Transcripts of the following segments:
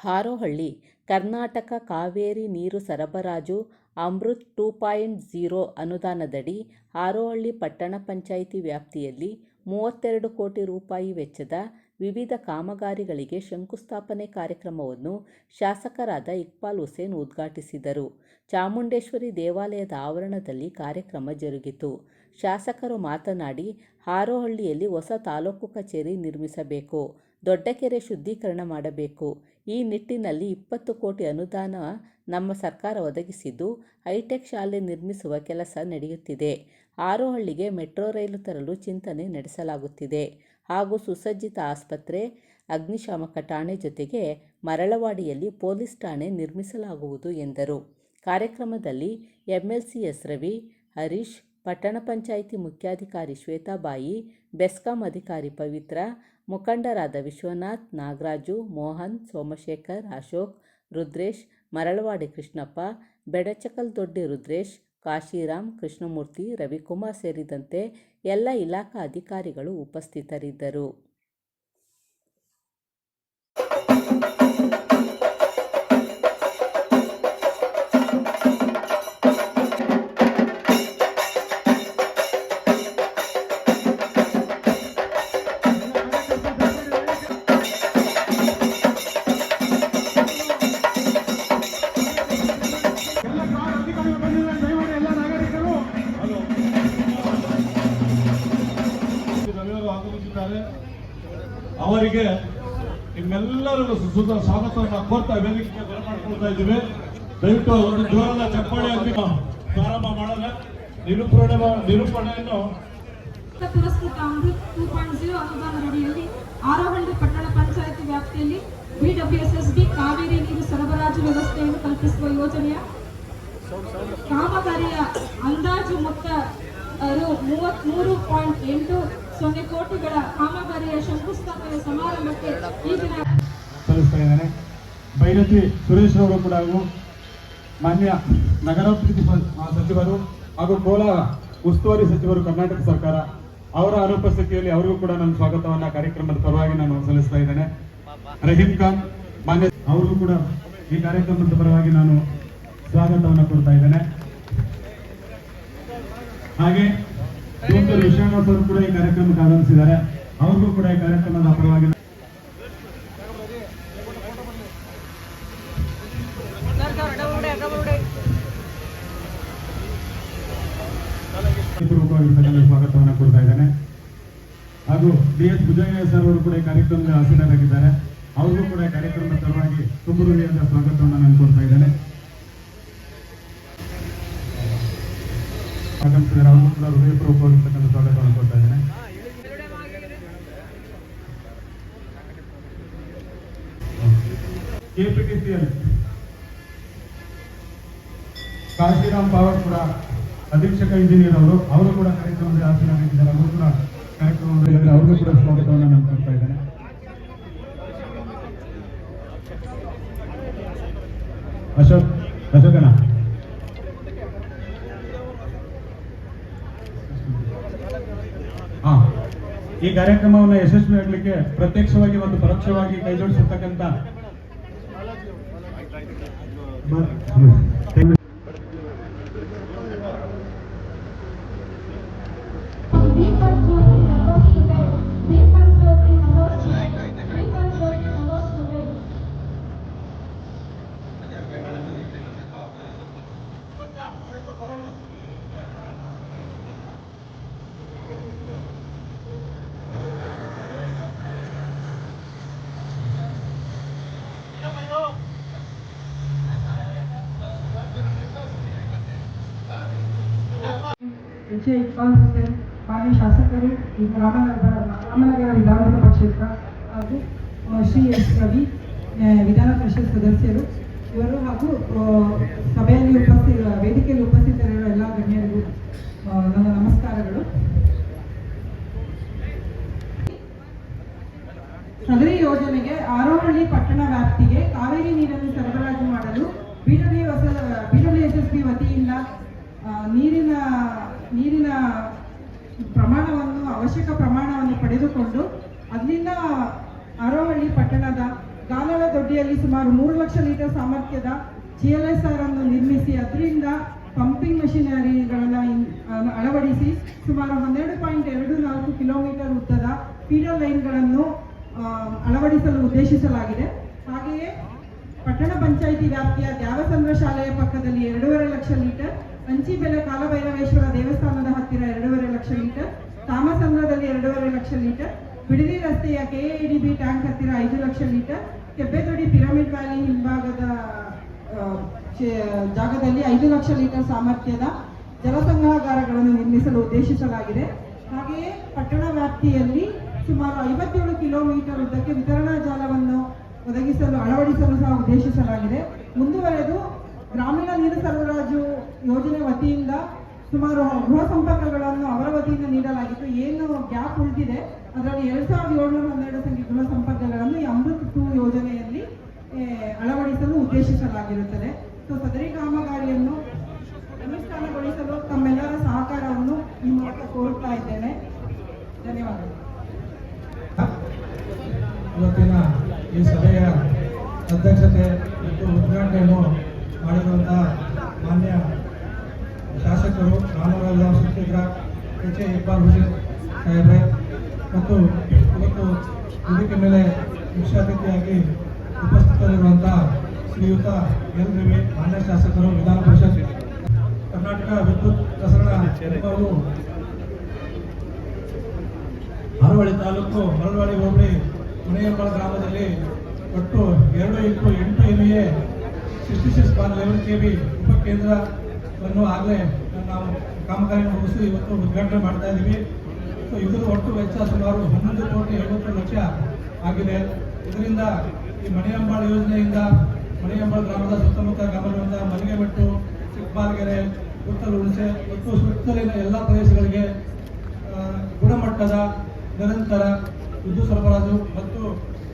ಹಾರೋಹಳ್ಳಿ ಕರ್ನಾಟಕ ಕಾವೇರಿ ನೀರು ಸರಬರಾಜು ಅಮೃತ್ 2.0 ಅನುದಾನದಡಿ ಹಾರೋಹಳ್ಳಿ ಪಟ್ಟಣ ಪಂಚಾಯಿತಿ ವ್ಯಾಪ್ತಿಯಲ್ಲಿ 32 ಕೋಟಿ ರೂಪಾಯಿ ವೆಚ್ಚದ ವಿವಿಧ ಕಾಮಗಾರಿಗಳಿಗೆ ಶಂಕುಸ್ಥಾಪನೆ ಕಾರ್ಯಕ್ರಮವನ್ನು ಶಾಸಕರಾದ ಇಕ್ಬಾಲ್ ಹುಸೇನ್ ಉದ್ಘಾಟಿಸಿದರು. ಚಾಮುಂಡೇಶ್ವರಿ ದೇವಾಲಯದ ಆವರಣದಲ್ಲಿ ಕಾರ್ಯಕ್ರಮ ಜರುಗಿತು. ಶಾಸಕರು ಮಾತನಾಡಿ, ಹಾರೋಹಳ್ಳಿಯಲ್ಲಿ ಹೊಸ ತಾಲೂಕು ಕಚೇರಿ ನಿರ್ಮಿಸಬೇಕು, ದೊಡ್ಡ ಕೆರೆ ಶುದ್ಧೀಕರಣ ಮಾಡಬೇಕು. ಈ ನಿಟ್ಟಿನಲ್ಲಿ 20 ಕೋಟಿ ಅನುದಾನ ನಮ್ಮ ಸರ್ಕಾರ ಒದಗಿಸಿದ್ದು, ಹೈಟೆಕ್ ಶಾಲೆ ನಿರ್ಮಿಸುವ ಕೆಲಸ ನಡೆಯುತ್ತಿದೆ. ಹಾರೋಹಳ್ಳಿಗೆ ಮೆಟ್ರೋ ರೈಲು ತರಲು ಚಿಂತನೆ ನಡೆಸಲಾಗುತ್ತಿದೆ ಹಾಗೂ ಸುಸಜ್ಜಿತ ಆಸ್ಪತ್ರೆ, ಅಗ್ನಿಶಾಮಕ ಠಾಣೆ ಜೊತೆಗೆ ಮರಳವಾಡಿಯಲ್ಲಿ ಪೊಲೀಸ್ ಠಾಣೆ ನಿರ್ಮಿಸಲಾಗುವುದು ಎಂದರು. ಕಾರ್ಯಕ್ರಮದಲ್ಲಿ ಎಂಎಲ್ಸಿ ಎಸ್ ರವಿ, ಹರೀಶ್, ಪಟ್ಟಣ ಪಂಚಾಯಿತಿ ಮುಖ್ಯಾಧಿಕಾರಿ ಶ್ವೇತಾಬಾಯಿ, ಬೆಸ್ಕಾಂ ಅಧಿಕಾರಿ ಪವಿತ್ರ, ಮುಖಂಡರಾದ ವಿಶ್ವನಾಥ್, ನಾಗರಾಜು, ಮೋಹನ್, ಸೋಮಶೇಖರ್, ಅಶೋಕ್, ರುದ್ರೇಶ್, ಮರಳವಾಡಿ ಕೃಷ್ಣಪ್ಪ, ಬೆಡಚಕಲ್ ದೊಡ್ಡಿ ರುದ್ರೇಶ್, ಕಾಶಿರಾಮ್, ಕೃಷ್ಣಮೂರ್ತಿ, ರವಿಕುಮಾರ್ ಸೇರಿದಂತೆ ಎಲ್ಲ ಇಲಾಖಾ ಅಧಿಕಾರಿಗಳು ಉಪಸ್ಥಿತರಿದ್ದರು. ಅವರಿಗೆ ನಿಮ್ಮೆಲ್ಲರಿಗೂ ಸ್ವಾಗತವನ್ನು ಕೋರ್ತಾ ವೇದಿಕೆಗೆ ಬರಮಾಡಿಕೊಳ್ತಾ ಇದ್ದೀವಿ. ದಯವಿಟ್ಟು ಒಂದು ಜೋರಾದ ಚಪ್ಪಾಳೆಯಾಗಿ ಪ್ರಾರಂಭ ಮಾಡೋಣ. ನಿರೂಪಣೆಯನ್ನು ಪುರಸ್ಕೃತ ಅಮೃತ್ 2.0 ಅನುದಾನದಡಿಯಲ್ಲಿ ಹಾರೋಹಳ್ಳಿ ಪಟ್ಟಣ ಪಂಚಾಯಿತಿ ವ್ಯಾಪ್ತಿಯಲ್ಲಿ ಬಿಡಬ್ಲ್ಯೂಎಸ್ಎಸ್ಬಿ ಕಾವೇರಿ ನೀರು ಸರಬರಾಜು ವ್ಯವಸ್ಥೆಯನ್ನು ಕಲ್ಪಿಸುವ ಯೋಜನೆಯ ಕಾಮಗಾರಿಯ ಅಂದಾಜು ಮೊತ್ತ 33.80 ಕೋಟಿಗಳ ಕಾಮಗಾರಿಯ ಶಂಕುಸ್ಥಾಪನೆ ಸಮಾರಂಭಕ್ಕೆ ಈ ದಿನ ಸಲ್ಲಿಸ್ತಾ ಇದ್ದೇನೆ. ಬೈರತಿ ಸುರೇಶ್ ಅವರು ಕೂಡ ಮಾನ್ಯ ನಗರಾಭಿವೃದ್ಧಿ ಸಚಿವರು ಹಾಗೂ ಕೋಲಾರ ಉಸ್ತುವಾರಿ ಸಚಿವರು ಕರ್ನಾಟಕ ಸರ್ಕಾರ ಅವರ ಅನುಪಸ್ಥಿತಿಯಲ್ಲಿ ಅವರಿಗೂ ಕೂಡ ನನ್ನ ಸ್ವಾಗತವನ್ನ ಕಾರ್ಯಕ್ರಮದ ಪರವಾಗಿ ನಾನು ಸಲ್ಲಿಸ್ತಾ ಇದ್ದೇನೆ. ರಹೀಂ ಖಾನ್ ಮಾನ್ಯ ಅವ್ರಿಗೂ ಕೂಡ ಈ ಕಾರ್ಯಕ್ರಮದ ಪರವಾಗಿ ನಾನು ಸ್ವಾಗತವನ್ನು ಕೊಡ್ತಾ ಇದ್ದೇನೆ. ಹಾಗೆ ಡಾಕ್ಟರ್ ವಿಶ್ವನಾಥ್ ಅವರು ಕೂಡ ಈ ಕಾರ್ಯಕ್ರಮಕ್ಕೆ ಆಗಮಿಸಿದ್ದಾರೆ. ಅವ್ರಿಗೂ ಕೂಡ ಈ ಕಾರ್ಯಕ್ರಮದ ಪರವಾಗಿ ಸ್ವಾಗತವನ್ನು ಕೊಡ್ತಾ ಇದ್ದೇನೆ. ಹಾಗೂ ಡಿ.ಎಸ್. ಭುಜಂಗಯ್ಯ ಸರ್ ಅವರು ಕೂಡ ಈ ಕಾರ್ಯಕ್ರಮದ ಆಸೀನರಾಗಿದ್ದಾರೆ. ಅವ್ರಿಗೂ ಕೂಡ ಈ ಕಾರ್ಯಕ್ರಮದ ಪರವಾಗಿ ತುಂಬ ಹೃದಯದ ಸ್ವಾಗತವನ್ನು ನಾನು ಕೊಡ್ತಾ ಇದ್ದೇನೆ. ಆಗಮಿಸಿದರೆ ಅವ್ರಿಗೂ ಕೂಡ ಹೃದಯಪೂರ್ವಕವಾಗಿರ್ತಕ್ಕಂಥ ಸ್ವಾಗತವನ್ನು ಕೊಡ್ತಾ ಇದ್ದೇನೆ. ಕೆಪಿಟಿಸಿಎಲ್ ಕಾಶಿರಾಮ್ ಪಾವರ್ಪುರ ಅಧೀಕ್ಷಕ ಇಂಜಿನಿಯರ್ ಅವರು ಕೂಡ ಕಾರ್ಯಕ್ರಮದಲ್ಲಿ ಆಸೀನರಾಗಿದ್ದಾರೆ. ಅವರು ಕೂಡ ಕಾರ್ಯಕ್ರಮದಲ್ಲಿ ಅವ್ರಿಗೂ ಕೂಡ ಸ್ವಾಗತವನ್ನು ನಾನು ಕೊಡ್ತಾ ಇದ್ದೇನೆ. ಅಶೋಕನ ಈ ಕಾರ್ಯಕ್ರಮವನ್ನು ಯಶಸ್ವಿಯಾಗಲಿಕ್ಕೆ ಪ್ರತ್ಯಕ್ಷವಾಗಿ ಮತ್ತು ಪರೋಕ್ಷವಾಗಿ ಕೈಜೋಡಿಸಿರ್ತಕ್ಕಂಥ ಇಕ್ಬಾಲ್ ಹುಸೇನ್ ಮಾನ್ಯ ಶಾಸಕರು, ರಾಮನಗರ ವಿಧಾನಸಭಾ ಕ್ಷೇತ್ರ ಹಾಗೂ ಶ್ರೀ ಎಸ್ ರವಿ ವಿಧಾನ ಪರಿಷತ್ ಸದಸ್ಯರು ಇವರು ಹಾಗೂ ಸಭೆಯಲ್ಲಿ ವೇದಿಕೆಯಲ್ಲಿ ಉಪಸ್ಥಿತರಿರುವ ಎಲ್ಲ ಗಣ್ಯರಿಗೂ ನನ್ನ ನಮಸ್ಕಾರಗಳು. ಸದರಿ ಯೋಜನೆಗೆ ಹಾರೋಹಳ್ಳಿ ಪಟ್ಟಣ ವ್ಯಾಪ್ತಿಗೆ ಕಾವೇರಿ ನೀರನ್ನು ಸರಬರಾಜು ಮಾಡಲು ಬಿಡಬ್ಲ್ಯೂಎಸ್ಎಸ್ಬಿ ವತಿಯಿಂದ ನೀರಿನ ಪ್ರಮಾಣವನ್ನು ಅವಶ್ಯಕ ಪ್ರಮಾಣವನ್ನು ಪಡೆದುಕೊಂಡು ಅದರಿಂದ ಹಾರೋಹಳ್ಳಿ ಪಟ್ಟಣದ ಗಾಲಳ ದೊಡ್ಡಿ ಅವಧಿಯಲ್ಲಿ ಸುಮಾರು 3 ಲಕ್ಷ ಲೀಟರ್ ಸಾಮರ್ಥ್ಯದ GLSR ಅನ್ನು ನಿರ್ಮಿಸಿ ಅದರಿಂದ ಪಂಪಿಂಗ್ ಮಷಿನರಿಗಳನ್ನು ಅಳವಡಿಸಿ ಸುಮಾರು 12.24 ಕಿಲೋಮೀಟರ್ ಉದ್ದದ ಫೀಡರ್ ಲೈನ್ಗಳನ್ನು ಅಳವಡಿಸಲು ಉದ್ದೇಶಿಸಲಾಗಿದೆ. ಹಾಗೆಯೇ ಪಟ್ಟಣ ಪಂಚಾಯಿತಿ ವ್ಯಾಪ್ತಿಯ ದ್ಯಾವಸಂದ್ರ ಶಾಲೆಯ ಪಕ್ಕದಲ್ಲಿ 2.5 ಲಕ್ಷ ಲೀಟರ್, ಅಂಚಿಬೆಲೆ ಕಾಲಭೈರವೇಶ್ವರ ದೇವಸ್ಥಾನದ ಹತ್ತಿರ 2.5 ಲಕ್ಷ ಲೀಟರ್, ತಾಮಸಂದ್ರದಲ್ಲಿ 2.5 ಲಕ್ಷ ಲೀಟರ್, ಬಿಡದಿ ರಸ್ತೆಯ KADB ಟ್ಯಾಂಕ್ ಹತ್ತಿರ 5 ಲಕ್ಷ ಲೀಟರ್, ಕೆಬ್ಬೆದೊಡಿ ಪಿರಮಿಡ್ ವ್ಯಾಲಿ ಹಿಂಭಾಗದ ಜಾಗದಲ್ಲಿ 5 ಲಕ್ಷ ಲೀಟರ್ ಸಾಮರ್ಥ್ಯದ ಜಲಸಂಗ್ರಹಗಾರಗಳನ್ನು ನಿರ್ಮಿಸಲು ಉದ್ದೇಶಿಸಲಾಗಿದೆ. ಹಾಗೆಯೇ ಪಟ್ಟಣ ವ್ಯಾಪ್ತಿಯಲ್ಲಿ ಸುಮಾರು 57 ಕಿಲೋಮೀಟರ್ ಉದ್ದಕ್ಕೆ ವಿತರಣಾ ಜಾಲವನ್ನು ಅಳವಡಿಸಲು ಸಹ ಉದ್ದೇಶಿಸಲಾಗಿದೆ. ಮುಂದುವರೆದು ಗ್ರಾಮೀಣ ನೀರು ಸರಬರಾಜು ಯೋಜನೆ ವತಿಯಿಂದ ಸುಮಾರು ಗೃಹ ಸಂಪರ್ಕಗಳನ್ನು ಅವರ ವತಿಯಿಂದ ನೀಡಲಾಗಿತ್ತು. ಏನು ಗ್ಯಾಪ್ ಉಳಿದಿದೆ ಅದರಲ್ಲಿ 2712 ಸಂಖ್ಯೆ ಗೃಹ ಸಂಪರ್ಕಗಳನ್ನು ಈ ಅಮೃತ್ 2 ಯೋಜನೆಯಲ್ಲಿ ಅಳವಡಿಸಲು ಉದ್ದೇಶಿಸಲಾಗಿರುತ್ತದೆ. ಸೊ ಸದರಿ ಕಾಮಗಾರಿಯನ್ನು ಅನುಷ್ಠಾನಗೊಳಿಸಲು ತಮ್ಮೆಲ್ಲರ ಸಹಕಾರವನ್ನು ಈ ಮೂಲಕ ಕೋರುತ್ತಾ ಇದ್ದೇನೆ. ಧನ್ಯವಾದಗಳು. ಇವತ್ತಿನ ಈ ಸಭೆಯ ಅಧ್ಯಕ್ಷತೆ ಮತ್ತು ಉದ್ಘಾಟನೆಯನ್ನು ಮಾಡಿರುವಂತಹ ಮಾನ್ಯ ಶಾಸಕರು ರಾಮರಾಜ ಸುತ್ತಿದ್ರ H. A. ಇಕ್ಬಾಲ್ ಹುಸೇನ್ ಸಾಹೇಬ್ರೆ ಮತ್ತು ಇವತ್ತು ವೇದಿಕೆ ಮೇಲೆ ಮುಖ್ಯ ಅತಿಥಿಯಾಗಿ ಉಪಸ್ಥಿತರಿರುವಂತಹ ಶ್ರೀಯುತ ಎಲ್ ರವಿ ಮಾನ್ಯ ಶಾಸಕರು ವಿಧಾನ ಪರಿಷತ್ ಕರ್ನಾಟಕ ವಿದ್ಯುತ್ ಪ್ರಸರಣ ನಿಗಮವು ಹರವಳ್ಳಿ ತಾಲೂಕು ಮರಳವಾಡಿ ಹೋಬಳಿ ಮುನೇಯಂಬಳ ಗ್ರಾಮದಲ್ಲಿ ಒಟ್ಟು 2x8 MVA 66.11 kV ಉಪಕೇಂದ್ರವನ್ನು ಆಗಲೇ ನಾವು ಕಾಮಗಾರಿಯನ್ನು ಮುಗಿಸಿ ಇವತ್ತು ಉದ್ಘಾಟನೆ ಮಾಡ್ತಾ ಇದ್ದೀವಿ. ಸೊ ಇದರ ಒಟ್ಟು ವೆಚ್ಚ ಸುಮಾರು 11.70 ಲಕ್ಷ ಆಗಿದೆ. ಇದರಿಂದ ಈ ಮಣಿಯಂಬಾಳ ಯೋಜನೆಯಿಂದ ಮಣಿಯಂಬಾಳ ಗ್ರಾಮದ ಸುತ್ತಮುತ್ತ ಗ್ರಾಮಗಳಿಂದ ಮಲಿಗೆಮೆಟ್ಟು, ಚಿಕ್ಕಬಾಲ್ಗೆರೆ, ಉತ್ತಲ ಹುಣಸೆ ಮತ್ತು ಸುತ್ತಲಿನ ಎಲ್ಲ ಪ್ರದೇಶಗಳಿಗೆ ಗುಣಮಟ್ಟದ ನಿರಂತರ ವಿದ್ಯುತ್ ಸರಬರಾಜು ಮತ್ತು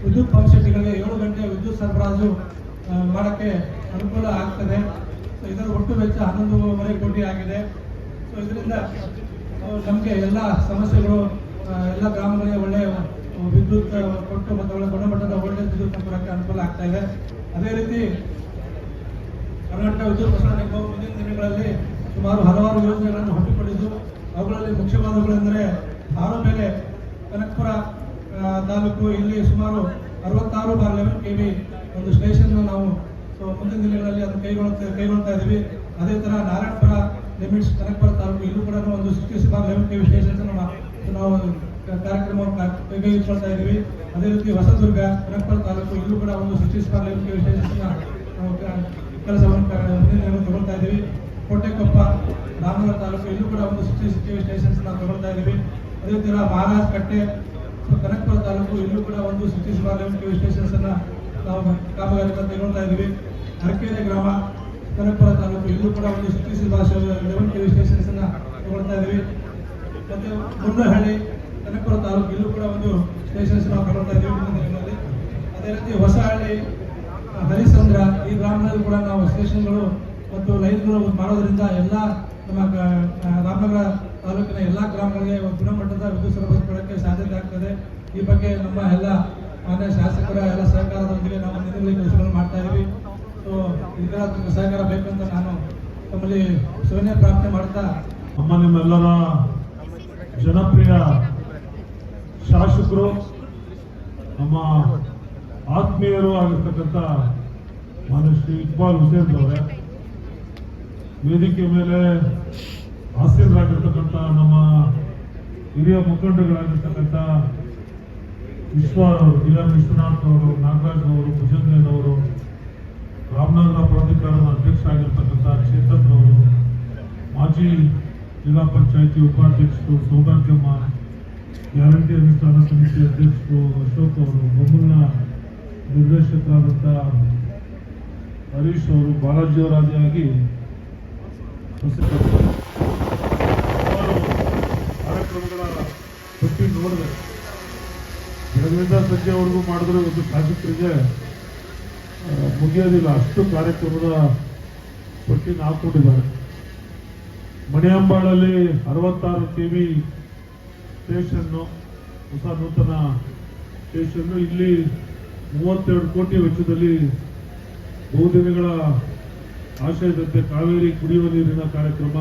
ವಿದ್ಯುತ್ ಪಂಪ್ ಸೆಟ್ಗಳಿಗೆ 7 ಗಂಟೆ ವಿದ್ಯುತ್ ಸರಬರಾಜು ಮಾಡೋಕ್ಕೆ ಅನುಕೂಲ ಆಗ್ತದೆ. ಸೊ ಇದರ ಒಟ್ಟು ವೆಚ್ಚ 11.5 ಕೋಟಿ ಆಗಿದೆ. ಸೊ ಇದರಿಂದ ನಮಗೆ ಎಲ್ಲ ಸಮಸ್ಯೆಗಳು ಎಲ್ಲ ಗ್ರಾಮಗಳಿಗೆ ಒಳ್ಳೆಯ ವಿದ್ಯುತ್ ಕೊಟ್ಟು ಮತ್ತು ಒಳ್ಳೆ ಗುಣಮಟ್ಟದ ಒಳ್ಳೆಯ ವಿದ್ಯುತ್ ಕೊಡೋಕ್ಕೆ ಅನುಕೂಲ ಆಗ್ತಾ ಇದೆ. ಅದೇ ರೀತಿ ಕರ್ನಾಟಕ ವಿದ್ಯುತ್ ಪ್ರಸರಣ ನಿಗಮ ಮುಂದಿನ ದಿನಗಳಲ್ಲಿ ಸುಮಾರು ಹಲವಾರು ಯೋಜನೆಗಳನ್ನು ಹಮ್ಮಿಕೊಂಡಿದ್ದು ಅವುಗಳಲ್ಲಿ ಮುಖ್ಯವಾದವುಗಳೆಂದರೆ ಆರೋಬೆಲೆ ಕನಕಪುರ ತಾಲೂಕು ಇಲ್ಲಿ ಸುಮಾರು 66/11 kV ಒಂದು ಸ್ಟೇಷನ್ ನಾವು ಮುಂದಿನ ದಿನಗಳಲ್ಲಿ ಅದನ್ನು ಕೈಗೊಳ್ತಾ ಇದ್ದೀವಿ. ಅದೇ ಥರ ನಾರಾಯಣಪುರ ಲಿಮಿಟ್ಸ್ ಕನಕಪುರ ತಾಲೂಕು ಇಲ್ಲೂ ಕೂಡ ಒಂದು 66/11 kV ಸ್ಟೇಷನ್ಸ್ ನಾವು ಕಾರ್ಯಕ್ರಮವನ್ನು ಕೈಗೊಳ್ತಾ ಇದ್ದೀವಿ. ಅದೇ ರೀತಿ ಹೊಸದುರ್ಗ ಕನಕಪುರ ತಾಲೂಕು ಇಲ್ಲೂ ಕೂಡ ಒಂದು 66/11 kV ಸ್ಟೇಷನ್ಸ್ನ ಕೆಲಸವನ್ನು ಮುಂದಿನ ದಿನಗಳು ತಗೊಳ್ತಾ ಇದ್ದೀವಿ. ಕೋಟೆಕೊಪ್ಪ ರಾಮನಗರ ತಾಲೂಕು ಇಲ್ಲೂ ಕೂಡ ಒಂದು 66 kV ಸ್ಟೇಷನ್ಸ್ ನಾವು ತಗೊಳ್ತಾ ಇದ್ದೀವಿ. ಅದೇ ಥರ ಮಹಾರಾಜ್ ಕಟ್ಟೆ ಕನಕಪುರ ತಾಲೂಕು ಇಲ್ಲೂ ಕೂಡ ಒಂದು 66/11 kV ಸ್ಟೇಷನ್ಸ್ ಅನ್ನ ನಾವು ಕಾಮಗಾರಿಗಳನ್ನು ತಗೊಳ್ತಾ ಇದ್ದೀವಿ. ಅರಕೆರೆ ಗ್ರಾಮ ಕನಕಪುರ ತಾಲೂಕು ಇಲ್ಲೂ ಕೂಡ ಒಂದು 66/11 kV ಸ್ಟೇಷನ್ಸ್ ಅನ್ನ ತಗೊಳ್ತಾ ಇದ್ದೀವಿ. ಮತ್ತು ಗುಂಡಹಳ್ಳಿ ಕನಕಪುರ ತಾಲೂಕು ಇಲ್ಲೂ ಕೂಡ ಒಂದು ಸ್ಟೇಷನ್ಸ್ ನಾವು ತಗೊಳ್ತಾ ಇದ್ದೀವಿ ಮುಂದಿನ ದಿನಗಳಲ್ಲಿ. ಅದೇ ರೀತಿ ಹೊಸಹಳ್ಳಿ, ಹರಿಸಂದ್ರ ಈ ಗ್ರಾಮದಲ್ಲಿ ಕೂಡ ನಾವು ಸ್ಟೇಷನ್ಗಳು ಮತ್ತು ಲೈನ್ಗಳು ಮಾಡೋದ್ರಿಂದ ಎಲ್ಲ ನಮ್ಮ ರಾಮನಗರ ತಾಲೂಕಿನ ಎಲ್ಲ ಗ್ರಾಮಗಳಿಗೆ ಗುಣಮಟ್ಟದ ವಿದ್ಯುತ್ ಸರಬರಾಜು ಕೊಡೋಕ್ಕೆ ಸಾಧ್ಯತೆ ಆಗ್ತದೆ. ಈ ಬಗ್ಗೆ ನಮ್ಮ ಎಲ್ಲ ಮಾನ್ಯ ಶಾಸಕರ ಎಲ್ಲ ಸಹಕಾರದೊಂದಿಗೆ ನಾವು ಮುಂದಿನ ಕೆಲಸಗಳನ್ನು ಮಾಡ್ತಾ ಇದ್ದೀವಿ. ಸೊ ಇದರ ಸಹಕಾರ ಬೇಕಂತ ನಾನು ತಮ್ಮಲ್ಲಿ ಸೌನ್ಯ ಪ್ರಾರ್ಥನೆ ಮಾಡ್ತಾ ನಿಮ್ಮೆಲ್ಲರ ಜನಪ್ರಿಯ ಶಾಸಕರು, ನಮ್ಮ ಆತ್ಮೀಯರು ಆಗಿರ್ತಕ್ಕಂಥ ಮಾನ್ಯ ಶ್ರೀ ಇಕ್ಬಾಲ್ ಹುಸೇನ್ ಅವರೇ, ವೇದಿಕೆ ಮೇಲೆ ಆಸೀನರಾಗಿರ್ತಕ್ಕಂಥ ನಮ್ಮ ಹಿರಿಯ ಮುಖಂಡಗಳಾಗಿರ್ತಕ್ಕಂಥ DM ವಿಶ್ವನಾಥ್ ಅವರು, ನಾಗರಾಜ್ ಅವರು, ಭುಜಂಗಯ್ಯನವರು, ರಾಮನಗರ ಪ್ರಾಧಿಕಾರದ ಅಧ್ಯಕ್ಷರಾಗಿರ್ತಕ್ಕಂಥ ಚೇತನ್ ಅವರು, ಮಾಜಿ ಜಿಲ್ಲಾ ಪಂಚಾಯಿತಿ ಉಪಾಧ್ಯಕ್ಷರು ಸೌಭಾಗ್ಯಮ್ಮ, ಗ್ಯಾರಂಟಿ ಅನುಷ್ಠಾನ ಸಮಿತಿ ಅಧ್ಯಕ್ಷರು ಅಶೋಕ್ ಅವರು, ಬೊಮ್ಮನ ನಿರ್ದೇಶಕರಾದಂಥ ಹರೀಶ್ ಅವರು, ಬಾಲಾಜಿಯವರಾದಿಯಾಗಿ ಕಾರ್ಯಕ್ರಮಗಳ ಪಟ್ಟಿ ನೋಡಿದೆ. ಬೆಳಗ್ಗೆಯಿಂದ ಸಂಜೆವರೆಗೂ ಮಾಡಿದ್ರೆ ಒಂದು ಶಾಸಕರಿಗೆ ಮುಗಿಯೋದಿಲ್ಲ, ಅಷ್ಟು ಕಾರ್ಯಕ್ರಮದ ಪಟ್ಟಿನ ಹಾಕೊಂಡಿದ್ದಾರೆ. ಮಣಿಯಂಬಾಳಲ್ಲಿ 66 kV ಸ್ಟೇಷನ್ನು, ಹೊಸ ನೂತನ ಸ್ಟೇಷನ್ನು. ಇಲ್ಲಿ 32 ಕೋಟಿ ವೆಚ್ಚದಲ್ಲಿ ಬಹುದಿನಗಳ ಆಶಯದಂತೆ ಕಾವೇರಿ ಕುಡಿಯುವ ನೀರಿನ ಕಾರ್ಯಕ್ರಮ,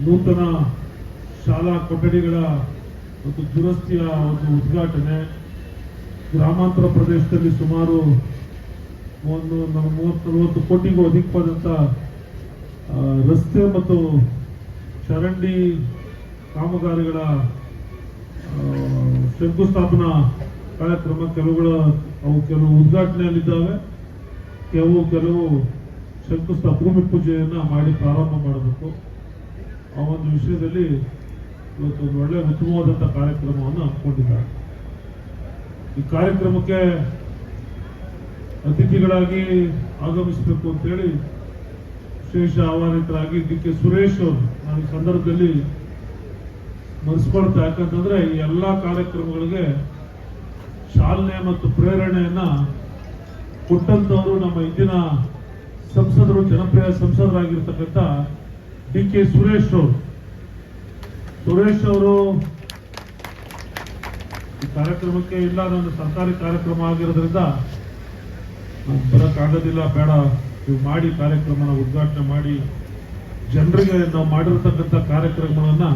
ನೂತನ ಶಾಲಾ ಕೊಠಡಿಗಳ ಮತ್ತು ದುರಸ್ತಿಯ ಒಂದು ಉದ್ಘಾಟನೆ, ಗ್ರಾಮಾಂತರ ಪ್ರದೇಶದಲ್ಲಿ ಸುಮಾರು 30-40 ಕೋಟಿಗೂ ಅಧಿಕವಾದಂಥ ರಸ್ತೆ ಮತ್ತು ಚರಂಡಿ ಕಾಮಗಾರಿಗಳ ಶಂಕುಸ್ಥಾಪನಾ ಕಾರ್ಯಕ್ರಮ, ಕೆಲವು ಉದ್ಘಾಟನೆಯಲ್ಲಿದ್ದಾವೆ, ಕೆಲವು ಭೂಮಿ ಪೂಜೆಯನ್ನು ಮಾಡಿ ಪ್ರಾರಂಭ ಮಾಡಬೇಕು. ಆ ಒಂದು ವಿಷಯದಲ್ಲಿ ಇವತ್ತು ಒಂದು ಒಳ್ಳೆಯ ಉತ್ತಮವಾದಂಥ ಕಾರ್ಯಕ್ರಮವನ್ನು ಹಮ್ಮಿಕೊಂಡಿದ್ದಾರೆ. ಈ ಕಾರ್ಯಕ್ರಮಕ್ಕೆ ಅತಿಥಿಗಳಾಗಿ ಆಗಮಿಸಬೇಕು ಅಂತೇಳಿ ವಿಶೇಷ ಆಹ್ವಾನಿತರಾಗಿ ಡಿ ಕೆ ಸುರೇಶ್ ಅವರು ನಾನು ಈ ಸಂದರ್ಭದಲ್ಲಿ ಸ್ಮರಿಸ್ಕೊಳ್ತಾ, ಯಾಕಂತಂದ್ರೆ ಈ ಎಲ್ಲ ಕಾರ್ಯಕ್ರಮಗಳಿಗೆ ಚಾಲನೆ ಮತ್ತು ಪ್ರೇರಣೆಯನ್ನ ಕೊಟ್ಟಂತವರು ನಮ್ಮ ಇಂದಿನ ಸಂಸದರು, ಜನಪ್ರಿಯ ಸಂಸದರಾಗಿರ್ತಕ್ಕಂಥ ಡಿ ಕೆ ಸುರೇಶ್ ಅವರು ಈ ಕಾರ್ಯಕ್ರಮಕ್ಕೆ ಇಲ್ಲ, ನನ್ನ ಸರ್ಕಾರಿ ಕಾರ್ಯಕ್ರಮ ಆಗಿರೋದ್ರಿಂದ ನಾನು ಬರೋಕ್ಕಾಗೋದಿಲ್ಲ, ಬೇಡ ನೀವು ಮಾಡಿ ಕಾರ್ಯಕ್ರಮನ ಉದ್ಘಾಟನೆ ಮಾಡಿ ಜನರಿಗೆ ನಾವು ಮಾಡಿರ್ತಕ್ಕಂಥ ಕಾರ್ಯಕ್ರಮಗಳನ್ನ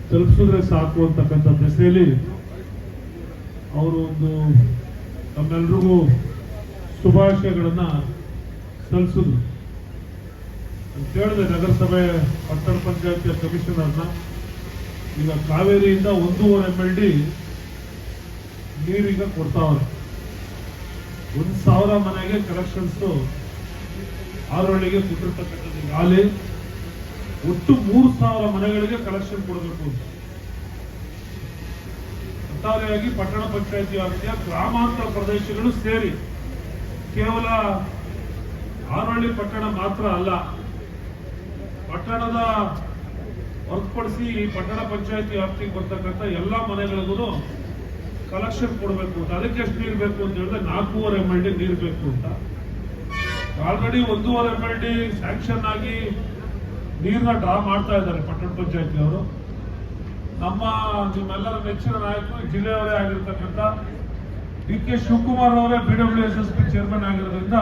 ತಲುಪಿಸಿದ್ರೆ ಸಾಕು ಅಂತಕ್ಕಂಥ ದಿಸೆಯಲ್ಲಿ ಅವರು ಒಂದು ತಮ್ಮೆಲ್ಲರಿಗೂ ಶುಭಾಶಯಗಳನ್ನ ಸಲ್ಲಿಸಿದ್ರು ಅಂತ ಹೇಳಿದೆ. ನಗರಸಭೆ ಪಟ್ಟಣ ಪಂಚಾಯತಿಯ ಕಮಿಷನರ್ನ ಈಗ ಕಾವೇರಿಯಿಂದ 1.5 MLD ನೀರೀಗ ಕೊಡ್ತಾವ್ರೆ. 1,000 ಮನೆಗೆ ಕಲೆಕ್ಷನ್ಸ್ ಆರೋಳಿಗೆ ಕೊಟ್ಟಿರ್ತಕ್ಕಂಥದ್ದು ಈಗಾಗಲೇ ಒಟ್ಟು 3,000 ಮನೆಗಳಿಗೆ ಕಲೆಕ್ಷನ್ ಕೊಡಬೇಕು ಅಂತ ಒಟ್ಟಾರೆಯಾಗಿ ಪಟ್ಟಣ ಪಂಚಾಯತಿ ವ್ಯಾಪ್ತಿಯ ಗ್ರಾಮಾಂತರ ಪ್ರದೇಶಗಳು ಸೇರಿ ಕೇವಲ ಆರೋಳಿ ಪಟ್ಟಣ ಮಾತ್ರ ಅಲ್ಲ, ಪಟ್ಟಣದ ಹೊರತುಪಡಿಸಿ ಪಟ್ಟಣ ಪಂಚಾಯತಿ ವ್ಯಾಪ್ತಿಗೆ ಬರ್ತಕ್ಕಂಥ ಎಲ್ಲ ಮನೆಗಳಿಗೂ ಕಲೆಕ್ಷನ್ ಕೊಡಬೇಕು ಅಂತ. ಅದಕ್ಕೆ ಎಷ್ಟು ನೀರು ಬೇಕು ಅಂತ ಹೇಳಿದ್ರೆ 4.5 MLD ನೀರು ಬೇಕು ಅಂತ. ಆಲ್ರೆಡಿ 1.5 MLD ಸ್ಯಾಂಕ್ಷನ್ ಆಗಿ ನೀರನ್ನ ಡ್ರಾ ಮಾಡ್ತಾ ಇದ್ದಾರೆ ಪಟ್ಟಣ ಪಂಚಾಯತಿ ಅವರು. ನಿಮ್ಮೆಲ್ಲರ ನೆಚ್ಚಿನ ನಾಯಕರು ಜಿಲ್ಲೆಯವರೇ ಆಗಿರ್ತಕ್ಕಂಥ ಡಿ ಕೆ ಶಿವಕುಮಾರ್ ಅವರೇ BWSSB ಚೇರ್ಮನ್ ಆಗಿರೋದ್ರಿಂದ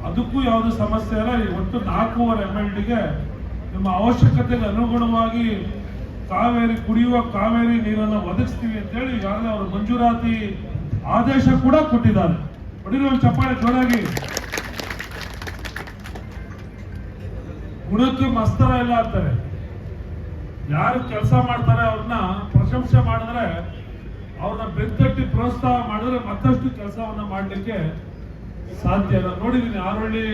ಅದಕ್ಕೂ ಯಾವುದೇ ಸಮಸ್ಯೆ ಇಲ್ಲ. ಈ ಒಟ್ಟು 4.5 MLDಗೆ ನಿಮ್ಮ ಅವಶ್ಯಕತೆಗೆ ಅನುಗುಣವಾಗಿ ಕುಡಿಯುವ ಕಾವೇರಿ ನೀರನ್ನು ಒದಗಿಸ್ತೀವಿ ಅಂತೇಳಿ ಈಗಾಗಲೇ ಅವರು ಮಂಜೂರಾತಿ ಆದೇಶ ಕೂಡ ಕೊಟ್ಟಿದ್ದಾರೆ. ಹೊಡಿರೋ ಚಪ್ಪಾಳೆ ಜೋರಾಗಿ. ಗುಣಕ್ಕೆ ಮಸ್ತರ ಇಲ್ಲ ಅಂತಾರೆ. ಯಾರು ಕೆಲಸ ಮಾಡ್ತಾರೆ ಅವ್ರನ್ನ ಪ್ರಶಂಸೆ ಮಾಡಿದ್ರೆ, ಅವ್ರನ್ನ ಬೆಂತಟ್ಟಿ ಪ್ರೋತ್ಸಾಹ ಮಾಡಿದ್ರೆ ಮತ್ತಷ್ಟು ಕೆಲಸವನ್ನ ಮಾಡಲಿಕ್ಕೆ ಸಾಧ್ಯ. ನಾನು ನೋಡಿದ್ದೀನಿ ಆರೋಳ್ಳಿ